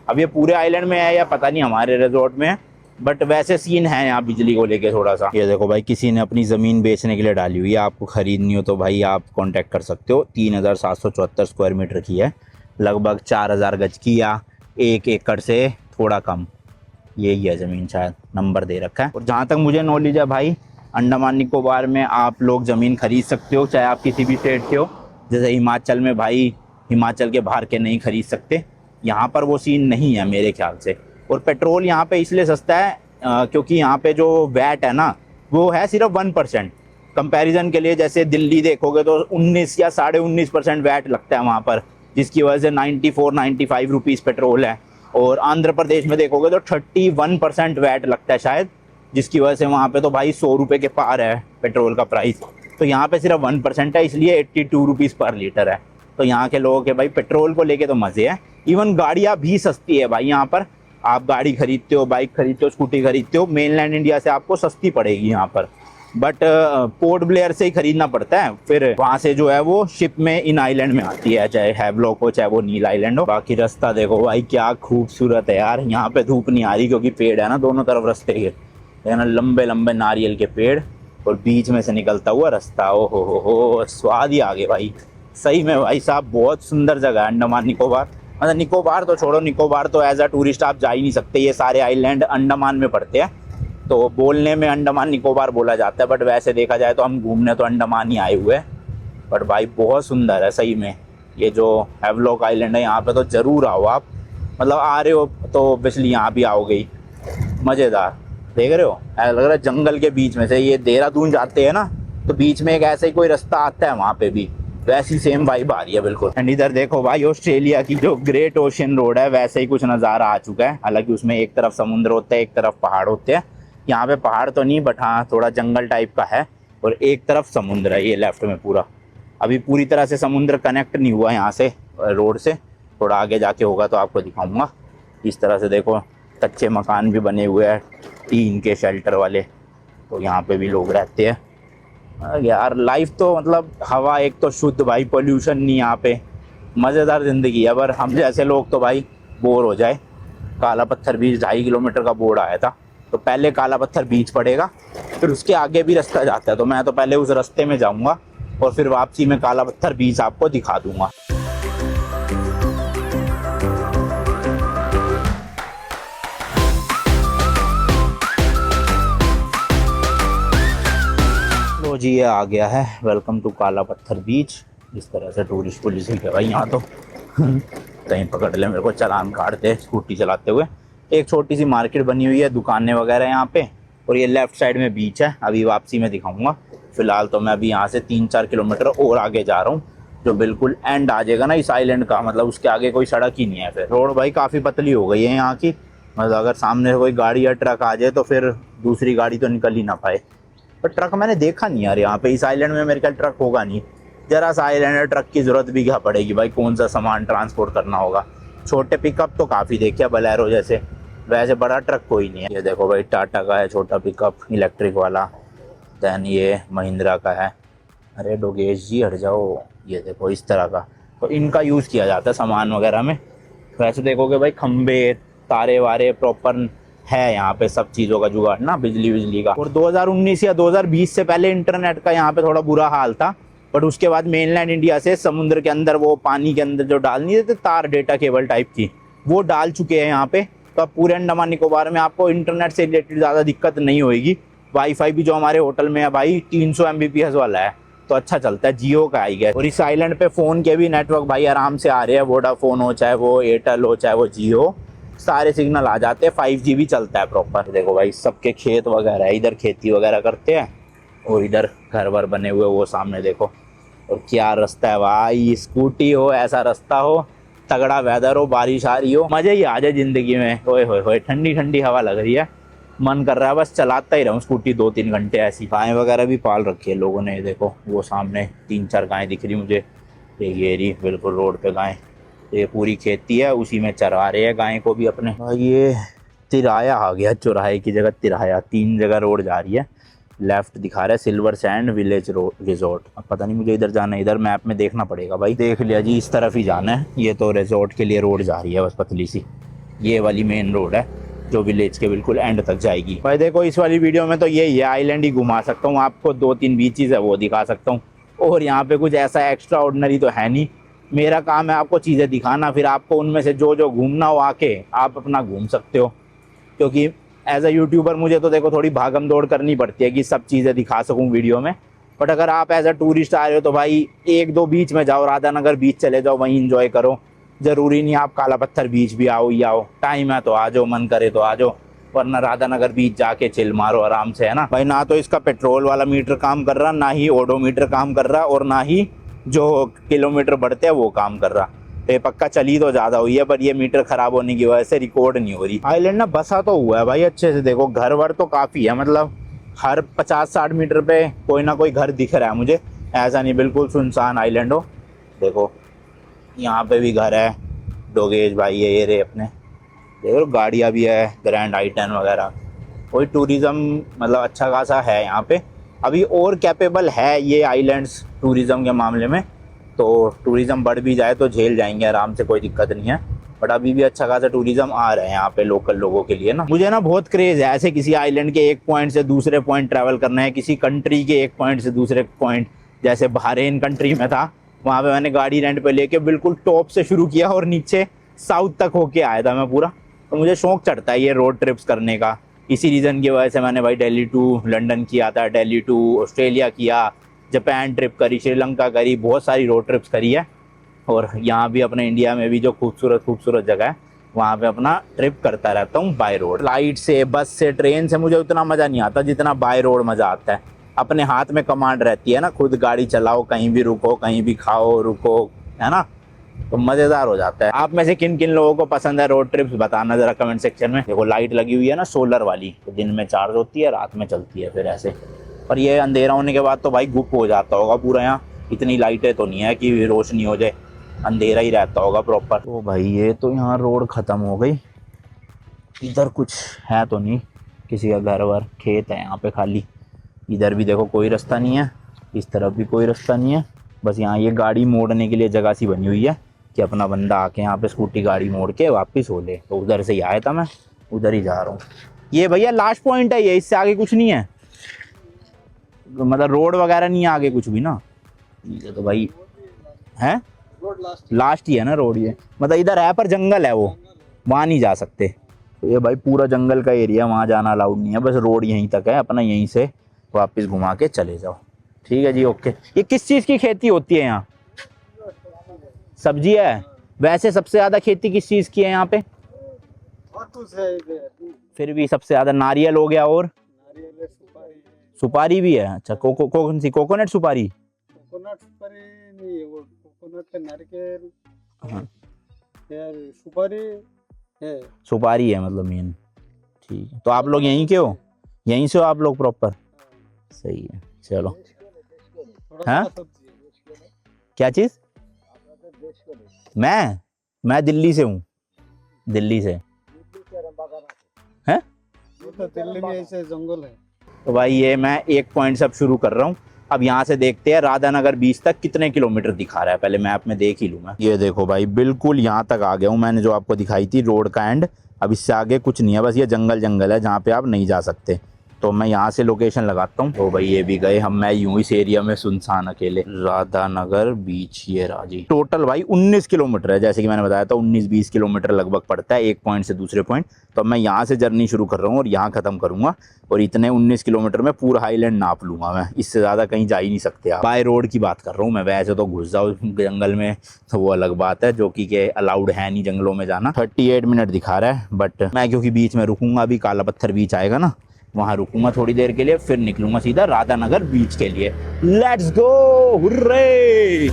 अब ये पूरे आइलैंड में है या पता नहीं हमारे रिजॉर्ट में है, बट वैसे सीन है यहाँ बिजली को लेके थोड़ा सा। ये देखो भाई, किसी ने अपनी ज़मीन बेचने के लिए डाली हुई है। आपको ख़रीदनी हो तो भाई आप कांटेक्ट कर सकते हो। 3774 स्क्वायर मीटर की है, लगभग 4000 गज की, या 1 एकड़ से थोड़ा कम, यही है ज़मीन, शायद नंबर दे रखा है। और जहाँ तक मुझे नॉलेज है भाई, अंडमान निकोबार में आप लोग ज़मीन खरीद सकते हो, चाहे आप किसी भी स्टेट के हो। जैसे हिमाचल में भाई, हिमाचल के बाहर के नहीं खरीद सकते, यहाँ पर वो सीन नहीं है मेरे ख्याल से। और पेट्रोल यहाँ पे इसलिए सस्ता है क्योंकि यहाँ पे जो वैट है ना, वो है सिर्फ 1%। कंपैरिजन के लिए जैसे दिल्ली देखोगे तो 19 या 19.5% वैट लगता है वहाँ पर, जिसकी वजह से 94-95 रुपीज़ पेट्रोल है। और आंध्र प्रदेश में देखोगे तो 31% वैट लगता है शायद, जिसकी वजह से वहाँ पे तो भाई 100 रुपये के पार है पेट्रोल का प्राइस। तो यहाँ पे सिर्फ 1% है, इसलिए 82 रुपीज़ पर लीटर है। तो यहाँ के लोगों के भाई पेट्रोल को लेके तो मज़े है। इवन गाड़ियाँ भी सस्ती है भाई यहाँ पर। आप गाड़ी खरीदते हो, बाइक खरीदते हो, स्कूटी खरीदते हो, मेनलैंड इंडिया से आपको सस्ती पड़ेगी यहाँ पर। बट पोर्ट ब्लेयर से ही खरीदना पड़ता है, फिर वहाँ से जो है वो शिप में इन आइलैंड में आती है, चाहे हैवलॉक हो चाहे वो नील आइलैंड हो। बाकी रास्ता देखो भाई क्या खूबसूरत है यार। यहाँ पे धूप नहीं आ रही क्योंकि पेड़ है ना दोनों तरफ रास्ते के, है ना, लंबे लंबे नारियल के पेड़, और बीच में से निकलता हुआ रास्ता। ओ हो, स्वाद ही आ गए भाई। सही में भाई साहब, बहुत सुंदर जगह है अंडमान निकोबार। मतलब निकोबार तो छोड़ो, निकोबार तो एज अ टूरिस्ट आप जा ही नहीं सकते, ये सारे आइलैंड अंडमान में पड़ते हैं। तो बोलने में अंडमान निकोबार बोला जाता है, बट वैसे देखा जाए तो हम घूमने तो अंडमान ही आए हुए हैं। बट भाई बहुत सुंदर है सही में। ये जो हैवलॉक आइलैंड है, यहाँ पे तो ज़रूर आओ आप। मतलब आ रहे हो तो ऑब्वियसली यहाँ भी आओगे ही। मज़ेदार, देख रहे हो, ऐसा लग रहा है जंगल के बीच में से। ये देहरादून जाते हैं ना, तो बीच में एक ऐसा ही कोई रास्ता आता है वहाँ पे भी, वैसी सेम वाइब आ रही है बिल्कुल। एंड इधर देखो भाई ऑस्ट्रेलिया की जो ग्रेट ओशन रोड है वैसे ही कुछ नज़ारा आ चुका है। हालांकि उसमें एक तरफ समुद्र होता है, एक तरफ पहाड़ होते हैं। यहाँ पे पहाड़ तो नहीं, बट हाँ थोड़ा जंगल टाइप का है और एक तरफ समुद्र है, ये लेफ्ट में पूरा। अभी पूरी तरह से समुद्र कनेक्ट नहीं हुआ यहाँ से रोड से, थोड़ा आगे जाके होगा तो आपको दिखाऊंगा। इस तरह से देखो कच्चे मकान भी बने हुए हैं, टीन के शेल्टर वाले, तो यहाँ पे भी लोग रहते हैं। यार लाइफ तो मतलब हवा एक तो शुद्ध भाई, पोल्यूशन नहीं यहाँ पे, मज़ेदार ज़िंदगी है। पर हम जैसे लोग तो भाई बोर हो जाए। काला पत्थर बीच 2.5 किलोमीटर का बोर्ड आया था, तो पहले काला पत्थर बीच पड़ेगा, फिर उसके आगे भी रास्ता जाता है, तो मैं तो पहले उस रास्ते में जाऊँगा और फिर वापसी में काला पत्थर बीच आपको दिखा दूँगा। जी ये आ गया है, वेलकम टू काला पत्थर बीच। इस तरह से टूरिस्ट पुलिस है भाई यहाँ तो कहीं पकड़ ले मेरे को चालान काटते स्कूटी चलाते हुए। एक छोटी सी मार्केट बनी हुई है, दुकानें वगैरह यहाँ पे, और ये लेफ्ट साइड में बीच है। अभी वापसी में दिखाऊंगा। फिलहाल तो मैं अभी यहाँ से 3-4 किलोमीटर और आगे जा रहा हूँ, जो बिल्कुल एंड आ जाएगा ना इस आइलैंड का, मतलब उसके आगे कोई सड़क ही नहीं है। फिर रोड भाई काफ़ी पतली हो गई है यहाँ की, मतलब अगर सामने कोई गाड़ी या ट्रक आ जाए तो फिर दूसरी गाड़ी तो निकल ही ना पाए। पर ट्रक मैंने देखा नहीं यार यहाँ पे, इस आइलैंड में मेरे ख्याल ट्रक होगा नहीं। जरा सा आइलैंड है, ट्रक की ज़रूरत भी क्या पड़ेगी भाई, कौन सा सामान ट्रांसपोर्ट करना होगा। छोटे पिकअप तो काफ़ी देखे, बलेरो जैसे, वैसे बड़ा ट्रक कोई नहीं है। ये देखो भाई टाटा का है छोटा पिकअप इलेक्ट्रिक वाला, दैन ये महिंद्रा का है। अरे डोगेश जी हट जाओ, ये देखो इस तरह का, तो इनका यूज़ किया जाता है सामान वगैरह में। वैसे देखोगे भाई खंबे तारे वारे प्रॉपर है यहाँ पे, सब चीज़ों का जुगाड़ ना, बिजली का। और 2019 या 2020 से पहले इंटरनेट का यहाँ पे थोड़ा बुरा हाल था, बट उसके बाद मेनलैंड इंडिया से समुद्र के अंदर वो पानी के अंदर जो डाल नहीं देते तार, डेटा केबल टाइप की, वो डाल चुके हैं यहाँ पे। तो अब पूरे अंडमान निकोबार में आपको इंटरनेट से रिलेटेड ज़्यादा दिक्कत नहीं होगी। वाईफाई भी जो हमारे होटल में है भाई 300 Mbps वाला है, तो अच्छा चलता है, जियो का आई गया। और इस आइलैंड पे फ़ोन के भी नेटवर्क भाई आराम से आ रहे हैं, वोडाफोन हो चाहे वो एयरटेल हो चाहे वो जियो, सारे सिग्नल आ जाते हैं। 5G भी चलता है प्रॉपर। देखो भाई सबके खेत वगैरह है, इधर खेती वगैरह करते हैं और इधर घर वर बने हुए वो सामने देखो। और क्या रास्ता है भाई, स्कूटी हो, ऐसा रास्ता हो, तगड़ा वेदर हो, बारिश आ रही हो, मज़े ही आ जाए ज़िंदगी में। ओए होए होए, ठंडी ठंडी हवा लग रही है, मन कर रहा है बस चलाता ही रहूँ स्कूटी 2-3 घंटे ऐसी। गायें वगैरह भी पाल रखी है लोगों ने, ये देखो वो सामने 3-4 गायें दिख रही मुझे, ये रही बिल्कुल रोड पे गायें। ये पूरी खेती है, उसी में चरा रहे हैं गाय को भी अपने। ये तिराया आ गया, चौराहे की जगह तिराया, 3 जगह रोड जा रही है। लेफ्ट दिखा रहा है सिल्वर सैंड विलेज रिजॉर्ट, अब पता नहीं मुझे इधर जाना है, इधर मैप में देखना पड़ेगा भाई। देख लिया जी, इस तरफ ही जाना है। ये तो रिजॉर्ट के लिए रोड जा रही है बस पतली सी, ये वाली मेन रोड है जो विलेज के बिल्कुल एंड तक जाएगी। भाई देखो इस वाली वीडियो में तो ये आइलैंड ही घुमा सकता हूँ आपको, 2-3 बीचेस है वो दिखा सकता हूँ, और यहाँ पे कुछ ऐसा एक्स्ट्रा ऑर्डिनरी तो है नहीं। मेरा काम है आपको चीज़ें दिखाना, फिर आपको उनमें से जो जो घूमना हो आके आप अपना घूम सकते हो। क्योंकि एज अ यूट्यूबर मुझे तो देखो थोड़ी भागम दौड़ करनी पड़ती है कि सब चीज़ें दिखा सकूं वीडियो में। बट अगर आप एज अ टूरिस्ट आ रहे हो तो भाई 1-2 बीच में जाओ, राधानगर बीच चले जाओ, वहीं इंजॉय करो। ज़रूरी नहीं आप काला पत्थर बीच भी आओ ही आओ, टाइम है तो आ जाओ, मन करे तो आ जाओ, वरना राधानगर बीच जाके चिल मारो आराम से, है ना भाई। ना तो इसका पेट्रोल वाला मीटर काम कर रहा, ना ही ओडोमीटर काम कर रहा, और ना ही जो किलोमीटर बढ़ते हैं वो काम कर रहा। ये पक्का चली तो ज़्यादा हुई है, पर ये मीटर ख़राब होने की वजह से रिकॉर्ड नहीं हो रही। आइलैंड ना बसा तो हुआ है भाई अच्छे से, देखो घर वर तो काफ़ी है, मतलब हर 50-60 मीटर पे कोई ना कोई घर दिख रहा है मुझे, ऐसा नहीं बिल्कुल सुनसान आइलैंड हो। देखो यहाँ पे भी घर है, डोगेश भाई ये रहे अपने, देखो गाड़ियाँ भी है, ग्रैंड i10 वगैरह। कोई टूरिज़्म मतलब अच्छा खासा है यहाँ पे, अभी और कैपेबल है ये आइलैंड्स टूरिज़्म के मामले में। तो टूरिज़्म बढ़ भी जाए तो झेल जाएंगे आराम से, कोई दिक्कत नहीं है। बट अभी भी अच्छा खासा टूरिज़्म आ रहा है यहाँ पे लोकल लोगों के लिए ना। मुझे ना बहुत क्रेज़ है ऐसे किसी आइलैंड के एक पॉइंट से दूसरे पॉइंट ट्रैवल करना है, किसी कंट्री के एक पॉइंट से दूसरे पॉइंट। जैसे बहरीन कंट्री में था, वहाँ पे मैंने गाड़ी रेंट पे लेके बिल्कुल टॉप से शुरू किया और नीचे साउथ तक होके आया था मैं पूरा। तो मुझे शौक चढ़ता है ये रोड ट्रिप्स करने का, इसी रीज़न की वजह से मैंने भाई दिल्ली टू लंदन किया था, दिल्ली टू ऑस्ट्रेलिया किया, जापान ट्रिप करी, श्रीलंका करी, बहुत सारी रोड ट्रिप्स करी है। और यहाँ भी अपने इंडिया में भी जो खूबसूरत जगह है वहाँ पे अपना ट्रिप करता रहता हूँ बाय रोड। फ्लाइट से, बस से, ट्रेन से मुझे उतना मज़ा नहीं आता जितना बाय रोड मज़ा आता है। अपने हाथ में कमांड रहती है ना, खुद गाड़ी चलाओ, कहीं भी रुको, कहीं भी खाओ रुको, है ना, तो मजेदार हो जाता है। आप में से किन किन लोगों को पसंद है रोड ट्रिप्स, बताना जरा कमेंट सेक्शन में। देखो लाइट लगी हुई है ना सोलर वाली, तो दिन में चार्ज होती है, रात में चलती है फिर ऐसे। पर ये अंधेरा होने के बाद तो भाई गुप हो जाता होगा पूरा, यहाँ इतनी लाइटें तो नहीं है कि रोशनी हो जाए, अंधेरा ही रहता होगा प्रॉपर। तो भाई ये तो यहाँ रोड खत्म हो गई, इधर कुछ है तो नहीं, किसी का घर वर, खेत है यहाँ पे खाली। इधर भी देखो कोई रास्ता नहीं है, इस तरफ भी कोई रास्ता नहीं है, बस यहाँ ये गाड़ी मोड़ने के लिए जगह सी बनी हुई है कि अपना बंदा आके यहाँ पे स्कूटी गाड़ी मोड़ के वापस हो ले। तो उधर से ही आया था मैं, उधर ही जा रहा हूँ। ये भैया लास्ट पॉइंट है ये, इससे आगे कुछ नहीं है, मतलब रोड वगैरह नहीं है आगे कुछ भी ना। ये तो भाई है लास्ट ही है ना रोड ये, मतलब इधर है पर जंगल है वो, वहाँ नहीं जा सकते। तो ये भाई पूरा जंगल का एरिया, वहाँ जाना अलाउड नहीं है, बस रोड यहीं तक है, अपना यहीं से वापस घुमा के चले जाओ। ठीक है जी, ओके। ये किस चीज़ की खेती होती है यहाँ? सब्जी है। वैसे सबसे ज़्यादा खेती किस चीज़ की है यहाँ पे? फिर भी सबसे ज़्यादा नारियल हो गया, और सुपारी भी है। अच्छा, कौन सी? कोकोनट सुपारी? कोकोनट सुपारी नहीं है, वो कोकोनट का नारियल। हाँ यार सुपारी है, सुपारी है मतलब मेन। ठीक है, तो आप लोग यहीं के हो, यहीं से हो आप लोग प्रॉपर? सही है, चलो। हाँ क्या चीज़? मैं दिल्ली से हूँ, दिल्ली से। हैं? वो तो दिल्ली में ऐसे जंगल है। तो भाई ये मैं एक पॉइंट से अब शुरू कर रहा हूँ। अब यहाँ से देखते हैं राधानगर बीच तक कितने किलोमीटर दिखा रहा है, पहले मैप में देख ही लूँ मैं। ये देखो भाई बिल्कुल यहाँ तक आ गया हूँ मैंने, जो आपको दिखाई थी रोड का एंड। अब इससे आगे कुछ नहीं है, बस ये जंगल जंगल है जहाँ पे आप नहीं जा सकते। तो मैं यहाँ से लोकेशन लगाता हूँ। तो भाई ये भी गए हम, मैं यूं इस एरिया में सुनसान अकेले। राधानगर बीच ये राजी। टोटल भाई 19 किलोमीटर है, जैसे कि मैंने बताया था 19-20 किलोमीटर लगभग पड़ता है एक पॉइंट से दूसरे पॉइंट। तो मैं यहाँ से जर्नी शुरू कर रहा हूँ और यहाँ खत्म करूँगा, और इतने 19 किलोमीटर में पूरा हाईलैंड नाप लूंगा मैं, इससे ज़्यादा कहीं जा ही नहीं सकते आप। बाय रोड की बात कर रहा हूँ मैं, वैसे तो घुस जाओ जंगल में तो वो अलग बात है, जो कि अलाउड है नहीं जंगलों में जाना। 38 मिनट दिखा रहा है, बट मैं क्योंकि बीच में रुकूंगा, अभी काला पत्थर बीच आएगा ना, वहाँ रुकूंगा थोड़ी देर के लिए, फिर निकलूंगा सीधा राधानगर बीच के लिए। Let's go, hurray!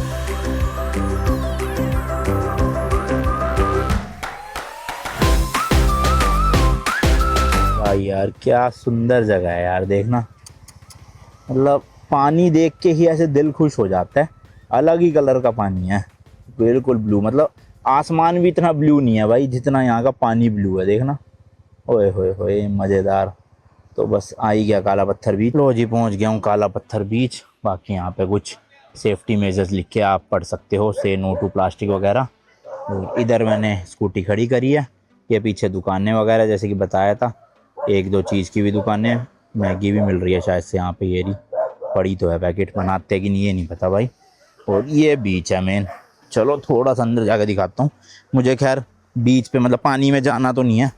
भाई यार क्या सुंदर जगह है यार, देखना, मतलब पानी देख के ही ऐसे दिल खुश हो जाता है। अलग ही कलर का पानी है, बिल्कुल ब्लू, मतलब आसमान भी इतना ब्लू नहीं है भाई जितना यहाँ का पानी ब्लू है, देखना। ओए होए होए, मज़ेदार। तो बस आ ही गया काला पत्थर बीच। लो जी, पहुँच गया हूँ काला पत्थर बीच। बाकी यहाँ पे कुछ सेफ्टी मेजर्स लिख के आप पढ़ सकते हो, से नो टू प्लास्टिक वगैरह। और इधर मैंने स्कूटी खड़ी करी है, ये पीछे दुकानें वगैरह जैसे कि बताया था, एक दो चीज़ की भी दुकानें, मैगी भी मिल रही है शायद से यहाँ पे। ये रही पड़ी तो है, पैकेट बनाते कि नहीं ये नहीं पता भाई। और ये बीच है मेन। चलो थोड़ा सा अंदर जाकर दिखाता हूँ। मुझे खैर बीच पे मतलब पानी में जाना तो नहीं है,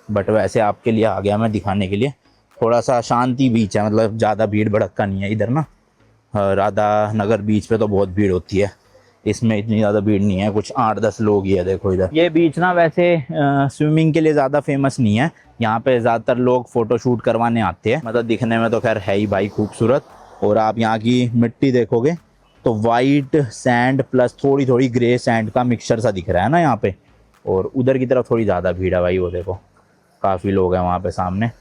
बट वैसे आपके लिए आ गया मैं दिखाने के लिए। थोड़ा सा शांति बीच है, मतलब ज़्यादा भीड़ भड़का नहीं है इधर ना। राधा नगर बीच पे तो बहुत भीड़ होती है, इसमें इतनी ज़्यादा भीड़ नहीं है, कुछ 8-10 लोग ही है। देखो इधर ये बीच ना वैसे स्विमिंग के लिए ज़्यादा फेमस नहीं है, यहाँ पे ज़्यादातर लोग फ़ोटो शूट करवाने आते हैं। मतलब दिखने में तो खैर है ही भाई खूबसूरत। और आप यहाँ की मिट्टी देखोगे तो वाइट सैंड प्लस थोड़ी थोड़ी ग्रे सैंड का मिक्सचर सा दिख रहा है ना यहाँ पे। और उधर की तरफ थोड़ी ज़्यादा भीड़ है भाई, वो देखो काफ़ी लोग हैं वहाँ पे सामने।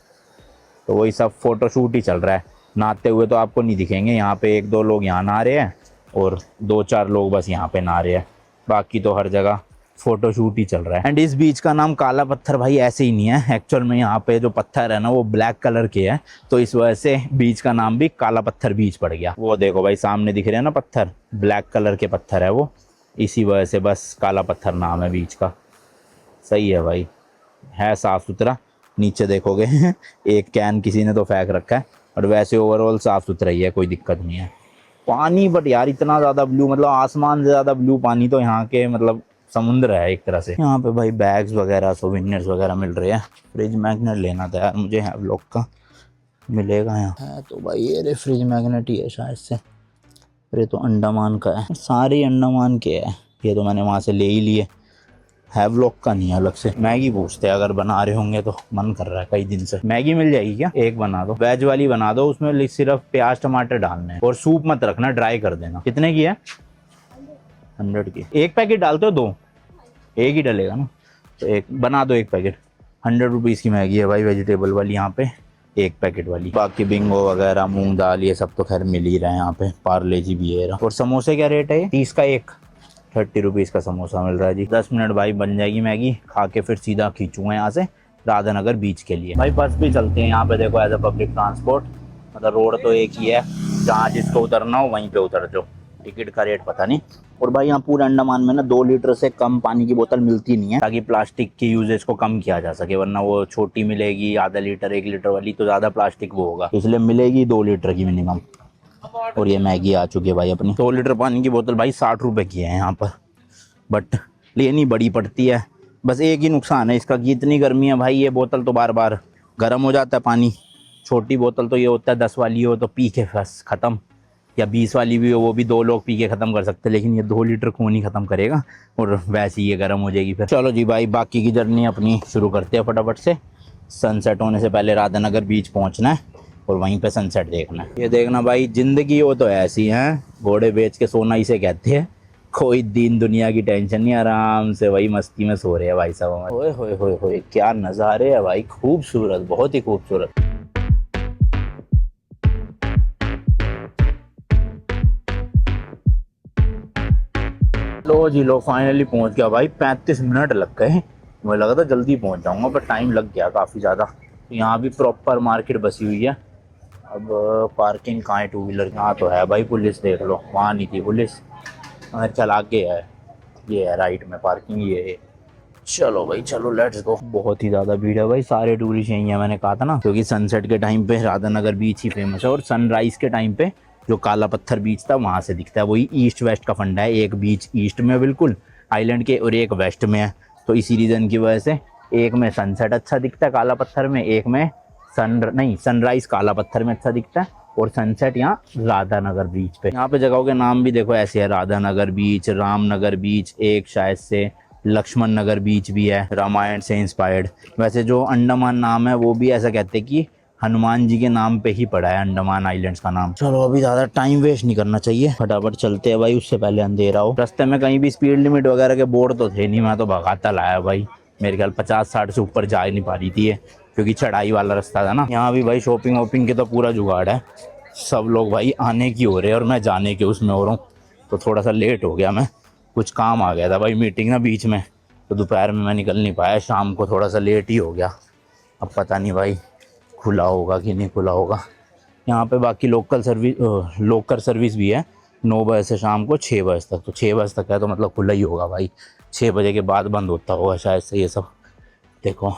तो वही सब फ़ोटो शूट ही चल रहा है। नहाते हुए तो आपको नहीं दिखेंगे, यहाँ पे 1-2 लोग यहाँ नहा रहे हैं और 2-4 लोग बस यहाँ पे नहा रहे हैं, बाकी तो हर जगह फ़ोटो शूट ही चल रहा है। एंड इस बीच का नाम काला पत्थर भाई ऐसे ही नहीं है, एक्चुअल में यहाँ पे जो पत्थर है ना वो ब्लैक कलर के है, तो इस वजह से बीच का नाम भी काला पत्थर बीच पड़ गया। वो देखो भाई सामने दिख रहे हैं ना पत्थर, ब्लैक कलर के पत्थर है वो, इसी वजह से बस काला पत्थर नाम है बीच का। सही है भाई, है साफ़ सुथरा। नीचे देखोगे एक कैन किसी ने तो फेंक रखा है, और वैसे ओवरऑल साफ़ सुथरा ही है, कोई दिक्कत नहीं है। पानी बट यार इतना ज़्यादा ब्लू, मतलब आसमान से ज़्यादा ब्लू पानी तो यहाँ के मतलब समुद्र है एक तरह से। यहाँ पे भाई बैग्स वगैरह सोवेनियर्स वगैरह मिल रहे हैं। फ्रिज मैग्नेट लेना था यार मुझे, है ब्लॉक का, मिलेगा यहाँ है तो भाई ये रे फ्रिज मैग्नेट ही है शायद से। अरे तो अंडमान का है, सारे अंडमान के है, ये तो मैंने वहाँ से ले ही लिए। हैवलॉक का नहीं है अलग से। मैगी पूछते हैं अगर बना रहे होंगे तो, मन कर रहा है कई दिन से। मैगी मिल जाएगी क्या? एक बना दो, वेज वाली बना दो, उसमें सिर्फ प्याज टमाटर डालने हैं और सूप मत रखना, ड्राई कर देना। कितने की है? 100 की। एक पैकेट डालते हो? दो? एक ही डलेगा ना, तो एक बना दो, एक पैकेट। 100 रुपीज़ की मैगी है भाई वेजिटेबल वाली यहाँ पे, एक पैकेट वाली। बाकी बिंगो वगैरह मूंग दाल ये सब तो खैर मिल ही रहा है यहाँ पे, पार्ले जी भी है। और समोसे क्या रेट है? 30 का एक, 30 रुपीज़ का समोसा मिल रहा है जी। 10 मिनट भाई बन जाएगी मैगी, खा के फिर सीधा खींचूंगा यहाँ से राधानगर बीच के लिए। भाई बस भी चलते हैं यहाँ पे, देखो एज अ पब्लिक ट्रांसपोर्ट, मतलब रोड तो एक ही है, जहाँ जिसको उतरना हो वहीं पे उतर जाओ, टिकट का रेट पता नहीं। और भाई यहाँ पूरे अंडमान में ना 2 लीटर से कम पानी की बोतल मिलती नहीं है, ताकि प्लास्टिक की यूजेज को कम किया जा सके, वरना वो छोटी मिलेगी आधा लीटर 1 लीटर वाली तो ज़्यादा प्लास्टिक वो होगा, इसलिए मिलेगी 2 लीटर की मिनिमम। और ये मैगी आ चुकी है भाई अपनी। 2 लीटर पानी की बोतल भाई 60 रुपये की है यहाँ पर, बट लेनी बड़ी पड़ती है। बस एक ही नुकसान है इसका कि इतनी गर्मी है भाई, ये बोतल तो बार बार गर्म हो जाता है पानी। छोटी बोतल तो ये होता है 10 वाली हो तो पी के बस ख़त्म, या 20 वाली भी हो वो भी 2 लोग पी के ख़त्म कर सकते हैं, लेकिन ये 2 लीटर कौन ही ख़त्म करेगा, और वैसे ही ये गर्म हो जाएगी फिर। चलो जी भाई बाकी की जर्नी अपनी शुरू करते हैं फटाफट से। सनसेट होने से पहले राधानगर बीच पहुँचना है और वहीं पे सनसेट देखना है। ये देखना भाई ज़िंदगी वो तो ऐसी है, घोड़े बेच के सोना इसे कहते हैं। कोई दीन दुनिया की टेंशन नहीं, आराम से वही मस्ती में सो रहे हैं भाई साहब। ओए होए होए होए क्या नज़ारे है भाई, खूबसूरत, बहुत ही खूबसूरत। लो जी लो, फाइनली पहुंच गया भाई। 35 मिनट लग गए, मुझे लगा था जल्दी पहुंच जाऊंगा पर टाइम लग गया काफ़ी ज़्यादा। तो यहाँ भी प्रॉपर मार्केट बसी हुई है। अब पार्किंग कहाँ है टू व्हीलर? यहाँ तो है भाई, पुलिस देख लो, वहाँ नहीं थी पुलिस, अगर चल आगे है, ये है राइट में पार्किंग, ये है। चलो भाई चलो लेट्स गो। बहुत ही ज़्यादा भीड़ है भाई, सारे टूरिस्ट यहीं हैं, मैंने कहा था ना, क्योंकि सनसेट के टाइम पे राधानगर बीच ही फेमस है, और सनराइज़ के टाइम पे जो काला पत्थर बीच था वहाँ से दिखता है। वही ईस्ट वेस्ट का फंडा है, एक बीच ईस्ट में बिल्कुल आइलैंड के और एक वेस्ट में है, तो इसी रीज़न की वजह से एक में सनसेट अच्छा दिखता है काला पत्थर में, एक में सनराइज़ काला पत्थर में अच्छा दिखता है, और सनसेट यहाँ राधानगर बीच पे। यहाँ पे जगहों के नाम भी देखो ऐसे है, राधानगर बीच, रामनगर बीच, एक शायद से लक्ष्मण नगर बीच भी है, रामायण से इंस्पायर्ड। वैसे जो अंडमान नाम है वो भी ऐसा कहते हैं कि हनुमान जी के नाम पे ही पड़ा है अंडमान आइलैंड्स का नाम। चलो अभी ज़्यादा टाइम वेस्ट नहीं करना चाहिए, फटाफट चलते हैं भाई, उससे पहले अंधेरा हो। रास्ते में कहीं भी स्पीड लिमिट वगैरह के बोर्ड तो थे नहीं, मैं तो भगाता लाया भाई, मेरे ख्याल 50-60 से ऊपर जा ही नहीं पा रही थी ये, क्योंकि चढ़ाई वाला रास्ता था ना। यहाँ भी भाई शॉपिंग वॉपिंग के तो पूरा जुगाड़ है, सब लोग भाई आने की हो रहे हैं और मैं जाने के उसमें हो रहा हूँ, तो थोड़ा सा लेट हो गया मैं, कुछ काम आ गया था भाई मीटिंग ना बीच में, तो दोपहर में मैं निकल नहीं पाया, शाम को थोड़ा सा लेट ही हो गया। अब पता नहीं भाई खुला होगा कि नहीं खुला होगा। यहाँ पे बाकी लोकल सर्विस भी है 9 बजे से शाम को 6 बजे तक, तो 6 बजे तक है तो मतलब खुला ही होगा भाई, 6 बजे के बाद बंद होता होगा शायद से ये सब। देखो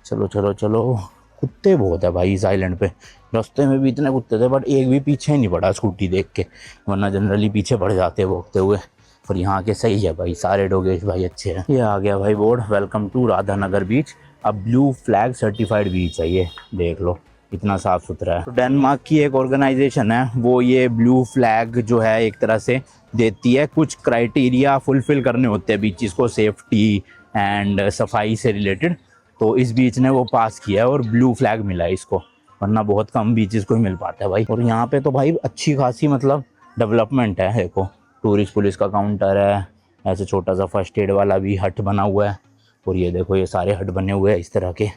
चलो चलो चलो, कुत्ते बहुत है भाई इस आइलैंड पे, रास्ते में भी इतने कुत्ते थे बट एक भी पीछे नहीं पड़ा स्कूटी देख के, वरना जनरली पीछे पड़ जाते हैं भोगते हुए। और यहाँ के सही है भाई, सारे डोगेश भाई अच्छे हैं। ये आ गया भाई बोर्ड, वेलकम टू राधानगर बीच, अब ब्लू फ्लैग सर्टिफाइड बीच है ये, देख लो इतना साफ सुथरा है। तो डेनमार्क की एक ऑर्गेनाइजेशन है, वो ये ब्लू फ्लैग जो है एक तरह से देती है, कुछ क्राइटेरिया फुलफिल करने होते हैं बीचेस को, सेफ्टी एंड सफाई से रिलेटेड, तो इस बीच ने वो पास किया है और ब्लू फ्लैग मिला है इसको, वरना बहुत कम बीचेस को ही मिल पाता है भाई। और यहाँ पे तो भाई अच्छी खासी मतलब डेवलपमेंट है, देखो टूरिस्ट पुलिस का काउंटर है, ऐसे छोटा सा फर्स्ट एड वाला भी हट बना हुआ है, और ये देखो ये सारे हट बने हुए हैं इस तरह के,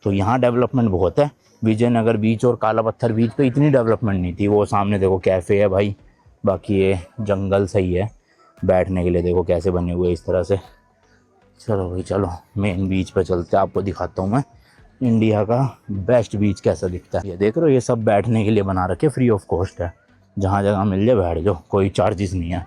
तो यहाँ डेवलपमेंट बहुत है। विजयनगर बीच और काला पत्थर बीच पे इतनी डेवलपमेंट नहीं थी। वो सामने देखो कैफ़े है भाई, बाकी ये जंगल सही है, बैठने के लिए देखो कैसे बने हुए इस तरह से। चलो भाई चलो मेन बीच पे चलते हैं, आपको दिखाता हूँ मैं इंडिया का बेस्ट बीच कैसा दिखता है। ये देख रहे हो ये सब बैठने के लिए बना रखे, फ्री ऑफ कॉस्ट है, जहाँ जगह मिल जाए बैठ जाओ, कोई चार्जेस नहीं है।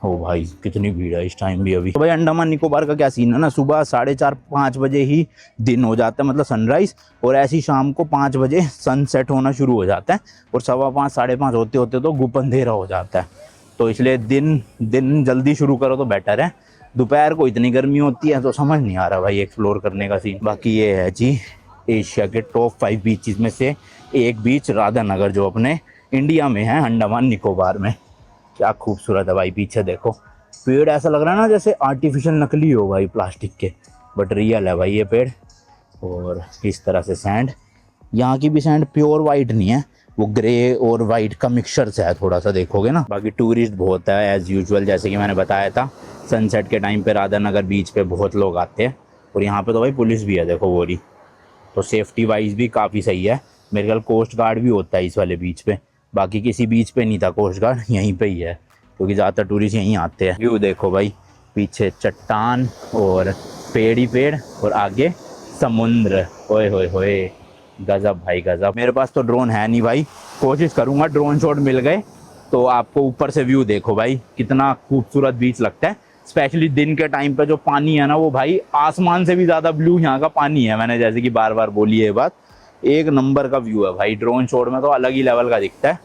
ओ भाई कितनी भीड़ है इस टाइम भी अभी। तो भाई अंडमान निकोबार का क्या सीन है ना, सुबह 4:30-5 बजे ही दिन हो जाता है, मतलब सनराइज़, और ऐसी शाम को 5 बजे सनसेट होना शुरू हो जाता है, और 5:15 5:30 होते होते तो गुप अंधेरा हो जाता है। तो इसलिए दिन जल्दी शुरू करो तो बेटर है। दोपहर को इतनी गर्मी होती है तो समझ नहीं आ रहा भाई एक्सप्लोर करने का सीन। बाकी ये है जी एशिया के टॉप 5 बीचेस में से एक बीच राधानगर, जो अपने इंडिया में है, अंडमान निकोबार में। क्या खूबसूरत है भाई, पीछे देखो पेड़ ऐसा लग रहा है ना जैसे आर्टिफिशियल नकली हो भाई प्लास्टिक के, बट रियल है भाई ये पेड़। और इस तरह से सैंड, यहाँ की भी सैंड प्योर वाइट नहीं है, वो ग्रे और वाइट का मिक्सचर से है थोड़ा सा, देखोगे ना। बाकी टूरिस्ट बहुत है एज़ यूजुअल, जैसे कि मैंने बताया था सनसेट के टाइम पे राधा नगर बीच पे बहुत लोग आते हैं। और यहाँ पे तो भाई पुलिस भी है, देखो वो रही, तो सेफ्टी वाइज भी काफ़ी सही है। मेरे ख्याल कोस्ट गार्ड भी होता है इस वाले बीच पे, बाकी किसी बीच पे नहीं था कोस्ट गार्ड, यहीं पे ही है क्योंकि ज़्यादातर टूरिस्ट यहीं आते हैं। व्यू देखो भाई, पीछे चट्टान और पेड़ ही पेड़ और आगे समुद्र। ओए होए होए, गजब भाई गजब। मेरे पास तो ड्रोन है नहीं भाई, कोशिश करूँगा ड्रोन शॉट मिल गए तो आपको ऊपर से व्यू देखो भाई, कितना खूबसूरत बीच लगता है। स्पेशली दिन के टाइम पे जो पानी है ना वो भाई आसमान से भी ज़्यादा ब्लू यहाँ का पानी है। मैंने जैसे कि बार बार बोली है ये बात, एक नंबर का व्यू है भाई। ड्रोन शॉट में तो अलग ही लेवल का दिखता है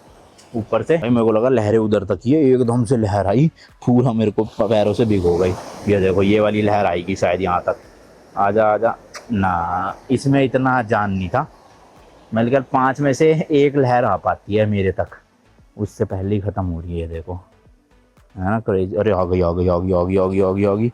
ऊपर से। भाई मेरे को लगा लहरें उधर तक ही है, एकदम से लहर आई, पूरा मेरे को पैरों से भिगो गई। ये देखो ये वाली लहर आएगी शायद यहाँ तक। आजा आजा ना, इसमें इतना जान नहीं था। मेरे ख्याल 5 में से 1 लहर आ पाती है मेरे तक, उससे पहले ही ख़त्म हो रही है, देखो है ना क्रेज। अरे आ गई आ गई आ गई आ गई आ गई आ गई आ गई,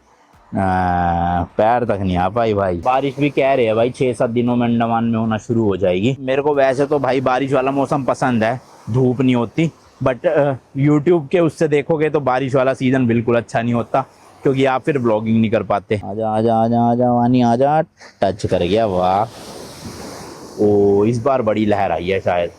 पैर तक नहीं आ पाई भाई। बारिश भी कह रहे हैं भाई 6-7 दिनों में अंडमान में होना शुरू हो जाएगी। मेरे को वैसे तो भाई बारिश वाला मौसम पसंद है, धूप नहीं होती, बट यूट्यूब के उससे देखोगे तो बारिश वाला सीज़न बिल्कुल अच्छा नहीं होता क्योंकि आप फिर ब्लॉगिंग नहीं कर पाते। आजा आजा आजा आजा वानी आजा, टच कर गया, वाह। ओ इस बार बड़ी लहर आई है, शायद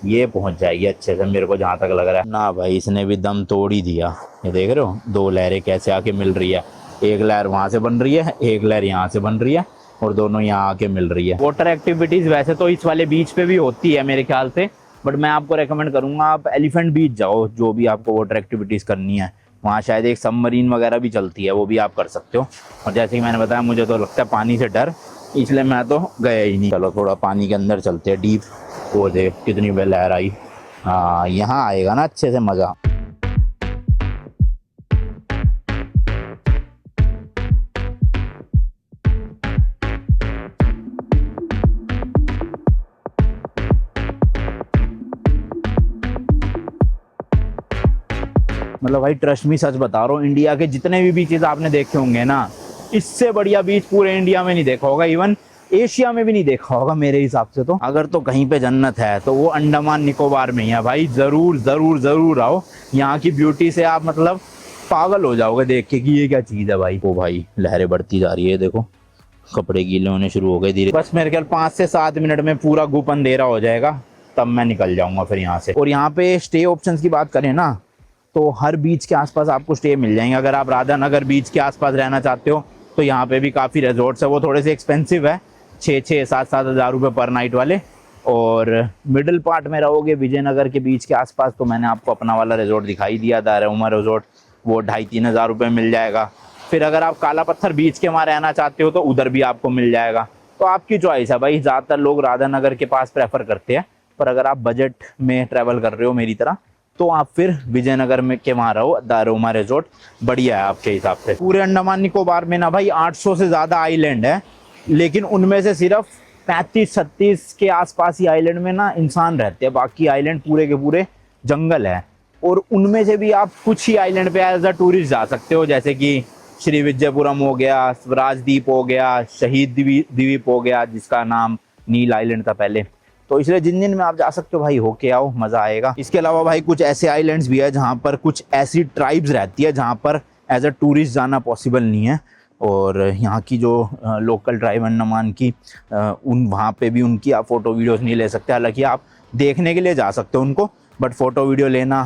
ये पहुंच जाएगी अच्छे से मेरे को जहाँ तक लग रहा है। ना भाई इसने भी दम तोड़ ही दिया, ये देख रहे हो 2 लहरें कैसे आके मिल रही है। एक लहर वहाँ से बन रही है, एक लहर यहाँ से बन रही है और दोनों यहाँ आके मिल रही है। वाटर एक्टिविटीज़ वैसे तो इस वाले बीच पे भी होती है मेरे ख्याल से, बट मैं आपको रेकमेंड करूँगा आप एलिफेंट बीच जाओ, जो भी आपको वाटर एक्टिविटीज़ करनी है। वहाँ शायद एक सबमरीन वगैरह भी चलती है, वो भी आप कर सकते हो। और जैसे कि मैंने बताया मुझे तो लगता है पानी से डर, इसलिए मैं तो गया ही नहीं। चलो थोड़ा पानी के अंदर चलते हैं डीप, वो देख कितनी बड़ी लहर आई। हाँ यहाँ आएगा ना अच्छे से मज़ा। मतलब भाई ट्रस्ट मी सच बता रहा हूँ, इंडिया के जितने भी बीचेस आपने देखे होंगे ना, इससे बढ़िया बीच पूरे इंडिया में नहीं देखा होगा, इवन एशिया में भी नहीं देखा होगा मेरे हिसाब से। तो अगर तो कहीं पे जन्नत है तो वो अंडमान निकोबार में ही है भाई। ज़रूर ज़रूर ज़रूर आओ, यहाँ की ब्यूटी से आप मतलब पागल हो जाओगे देख के कि ये क्या चीज़ है भाई। ओ भाई लहरें बढ़ती जा रही है, देखो कपड़े गीले होने शुरू हो गए धीरे। बस मेरे ख्याल 5 से 7 मिनट में पूरा गुप अंधेरा हो जाएगा, तब मैं निकल जाऊँगा फिर यहाँ से। और यहाँ पे स्टे ऑप्शन की बात करें ना तो हर बीच के आसपास आपको स्टे मिल जाएंगे। अगर आप राधा नगर बीच के आसपास रहना चाहते हो तो यहाँ पे भी काफ़ी रिजॉर्ट्स है, वो थोड़े से एक्सपेंसिव है, 6-7 हज़ार रुपये पर नाइट वाले। और मिडिल पार्ट में रहोगे विजयनगर के बीच के आसपास तो मैंने आपको अपना वाला रिजॉर्ट दिखाई दिया, दायरा उमर रिजॉर्ट, वो 2,500-3 हज़ार रुपये मिल जाएगा। फिर अगर आप काला पत्थर बीच के वहाँ रहना चाहते हो तो उधर भी आपको मिल जाएगा। तो आपकी चॉइस है भाई, ज़्यादातर लोग राधा नगर के पास प्रेफर करते हैं, पर अगर आप बजट में ट्रैवल कर रहे हो मेरी तरह तो आप फिर विजयनगर में के वहाँ रहो, दारुमा रिजॉर्ट बढ़िया है आपके हिसाब से। पूरे अंडमान निकोबार में ना भाई 800 से ज़्यादा आइलैंड है, लेकिन उनमें से सिर्फ 35-36 के आसपास ही आइलैंड में ना इंसान रहते हैं, बाकी आइलैंड पूरे के पूरे जंगल है। और उनमें से भी आप कुछ ही आइलैंड पे एज अ टूरिस्ट जा सकते हो, जैसे कि श्री विजयपुरम हो गया, स्वराज द्वीप हो गया, शहीद द्वीप हो गया जिसका नाम नील आइलैंड था पहले। तो इसलिए जिन में आप जा सकते हो भाई, होके आओ, मज़ा आएगा। इसके अलावा भाई कुछ ऐसे आइलैंड्स भी है जहाँ पर कुछ ऐसी ट्राइब्स रहती है जहाँ पर एज अ टूरिस्ट जाना पॉसिबल नहीं है। और यहाँ की जो लोकल ट्राइब अंडमान की उन वहाँ पे भी उनकी आप फ़ोटो वीडियोस नहीं ले सकते। हालांकि आप देखने के लिए जा सकते हो उनको, बट फ़ोटो वीडियो लेना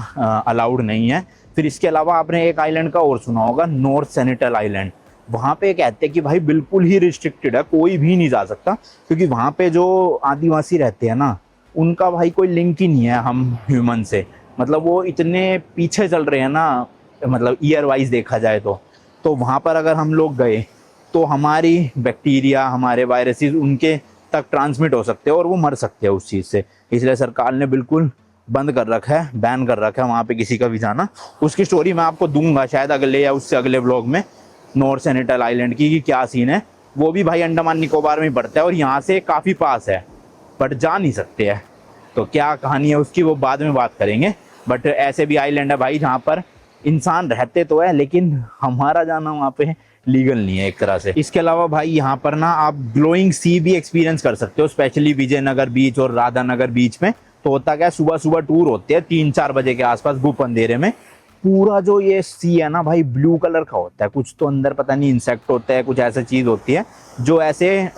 अलाउड नहीं है। फिर इसके अलावा आपने एक आइलैंड का और सुना होगा, नॉर्थ सेनेटल आइलैंड। वहाँ पे कहते हैं कि भाई बिल्कुल ही रिस्ट्रिक्टेड है, कोई भी नहीं जा सकता, क्योंकि वहाँ पे जो आदिवासी रहते हैं ना उनका भाई कोई लिंक ही नहीं है हम ह्यूमन से। मतलब वो इतने पीछे चल रहे हैं ना, मतलब ईयर वाइज देखा जाए तो वहाँ पर अगर हम लोग गए तो हमारी बैक्टीरिया, हमारे वायरसेस उनके तक ट्रांसमिट हो सकते हैं और वो मर सकते हैं उस चीज़ से। इसलिए सरकार ने बिल्कुल बंद कर रखा है, बैन कर रखा है वहाँ पे किसी का भी जाना। उसकी स्टोरी मैं आपको दूंगा शायद अगले या उससे अगले व्लॉग में, नॉर्थ सेनेटल आइलैंड की कि क्या सीन है। वो भी भाई अंडमान निकोबार में ही पड़ता है और यहाँ से काफ़ी पास है, बट जा नहीं सकते हैं। तो क्या कहानी है उसकी वो बाद में बात करेंगे। बट ऐसे भी आइलैंड है भाई जहाँ पर इंसान रहते तो है, लेकिन हमारा जाना वहाँ पे लीगल नहीं है एक तरह से। इसके अलावा भाई यहाँ पर ना आप ग्लोइंग सी भी एक्सपीरियंस कर सकते हो, स्पेशली विजयनगर बीच और राधानगर बीच में। तो होता क्या है, सुबह सुबह टूर होते हैं 3-4 बजे के आसपास, गुप अंधेरे में। पूरा जो ये सी है ना भाई, ब्लू कलर का होता है। कुछ तो अंदर पता नहीं इंसेक्ट होता है, कुछ ऐसा चीज होती है जो ऐसे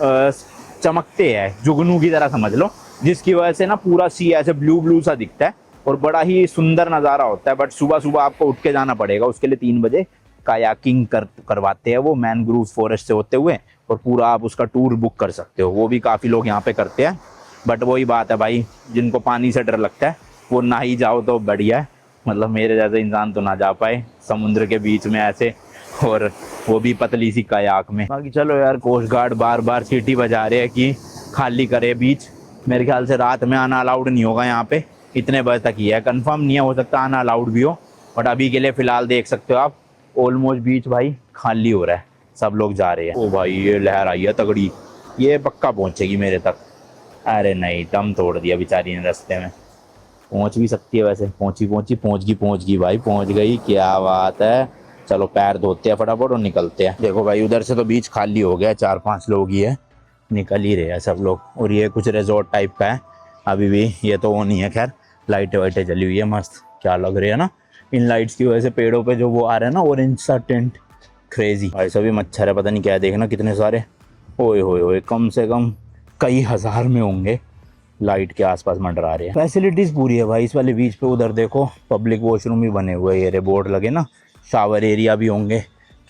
चमकते हैं, जुगनू की तरह समझ लो, जिसकी वजह से ना पूरा सी ऐसे ब्लू ब्लू सा दिखता है और बड़ा ही सुंदर नज़ारा होता है। बट सुबह सुबह आपको उठ के जाना पड़ेगा उसके लिए। 3 बजे कायाकिंग करवाते हैं वो मैनग्रोव फॉरेस्ट से होते हुए, और पूरा आप उसका टूर बुक कर सकते हो। वो भी काफ़ी लोग यहाँ पे करते हैं। बट वही बात है भाई, जिनको पानी से डर लगता है वो ना ही जाओ तो बढ़िया है। मतलब मेरे जैसे इंसान तो ना जा पाए समुद्र के बीच में ऐसे, और वो भी पतली सी कायाक में। बाकी चलो यार, कोस्ट गार्ड बार बार सीटी बजा रहे हैं कि खाली करे बीच। मेरे ख्याल से रात में आना अलाउड नहीं होगा यहाँ पे, इतने बजे तक ही है, कंफर्म नहीं है, हो सकता आना अलाउड भी हो। बट अभी के लिए फिलहाल देख सकते हो आप, ऑलमोस्ट बीच भाई खाली हो रहा है, सब लोग जा रहे हैं। ओ भाई ये लहर आई है तगड़ी, ये पक्का पहुंचेगी मेरे तक। अरे नहीं, दम तोड़ दिया बेचारी ने रास्ते में। पहुंच भी सकती है वैसे, पहुंच गई भाई, पहुंच गई, क्या बात है। चलो पैर धोते हैं फटाफट और निकलते हैं। देखो भाई उधर से तो बीच खाली हो गया, 4-5 लोग ही है, निकल ही रहे हैं सब लोग। और ये कुछ रिजॉर्ट टाइप का है अभी भी, ये तो वो नहीं है। खैर लाइटें वाइटें जली हुई है, मस्त क्या लग रही है ना। इन लाइट्स की वजह से पेड़ों पे जो वो आ रहा है ना ऑरेंज सा टेंट, क्रेजी भाई। सभी मच्छर है, पता नहीं क्या है, देखना कितने सारे, ओए होए होए, कम से कम कई हज़ार में होंगे, लाइट के आसपास मंडरा रहे हैं। फैसिलिटीज़ पूरी है भाई इस वाले बीच पे। उधर देखो पब्लिक वॉशरूम भी बने हुए हैं, ये बोर्ड लगे ना, शावर एरिया भी होंगे,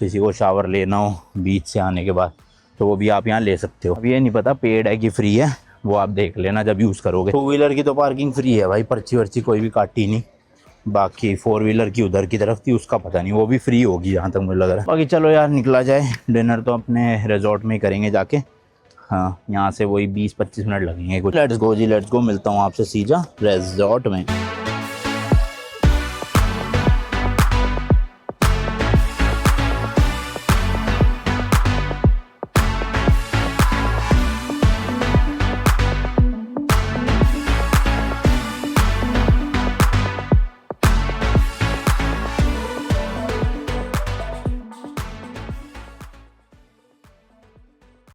किसी को शावर लेना हो बीच से आने के बाद तो वो भी आप यहाँ ले सकते हो। अब ये नहीं पता पेड है कि फ्री है, वो आप देख लेना जब यूज़ करोगे। 2 व्हीलर की तो पार्किंग फ्री है भाई, पर्ची वर्ची कोई भी काटी नहीं। बाकी 4 व्हीलर की उधर की तरफ थी, उसका पता नहीं, वो भी फ्री होगी जहाँ तक मुझे लग रहा है। बाकी चलो यार निकला जाए, डिनर तो अपने रिजॉर्ट में ही करेंगे जाके। हाँ यहाँ से वही 20-25 मिनट लगेंगे कुछ। Let's go ji, let's go, मिलता हूँ आपसे सीधा रिजॉर्ट में।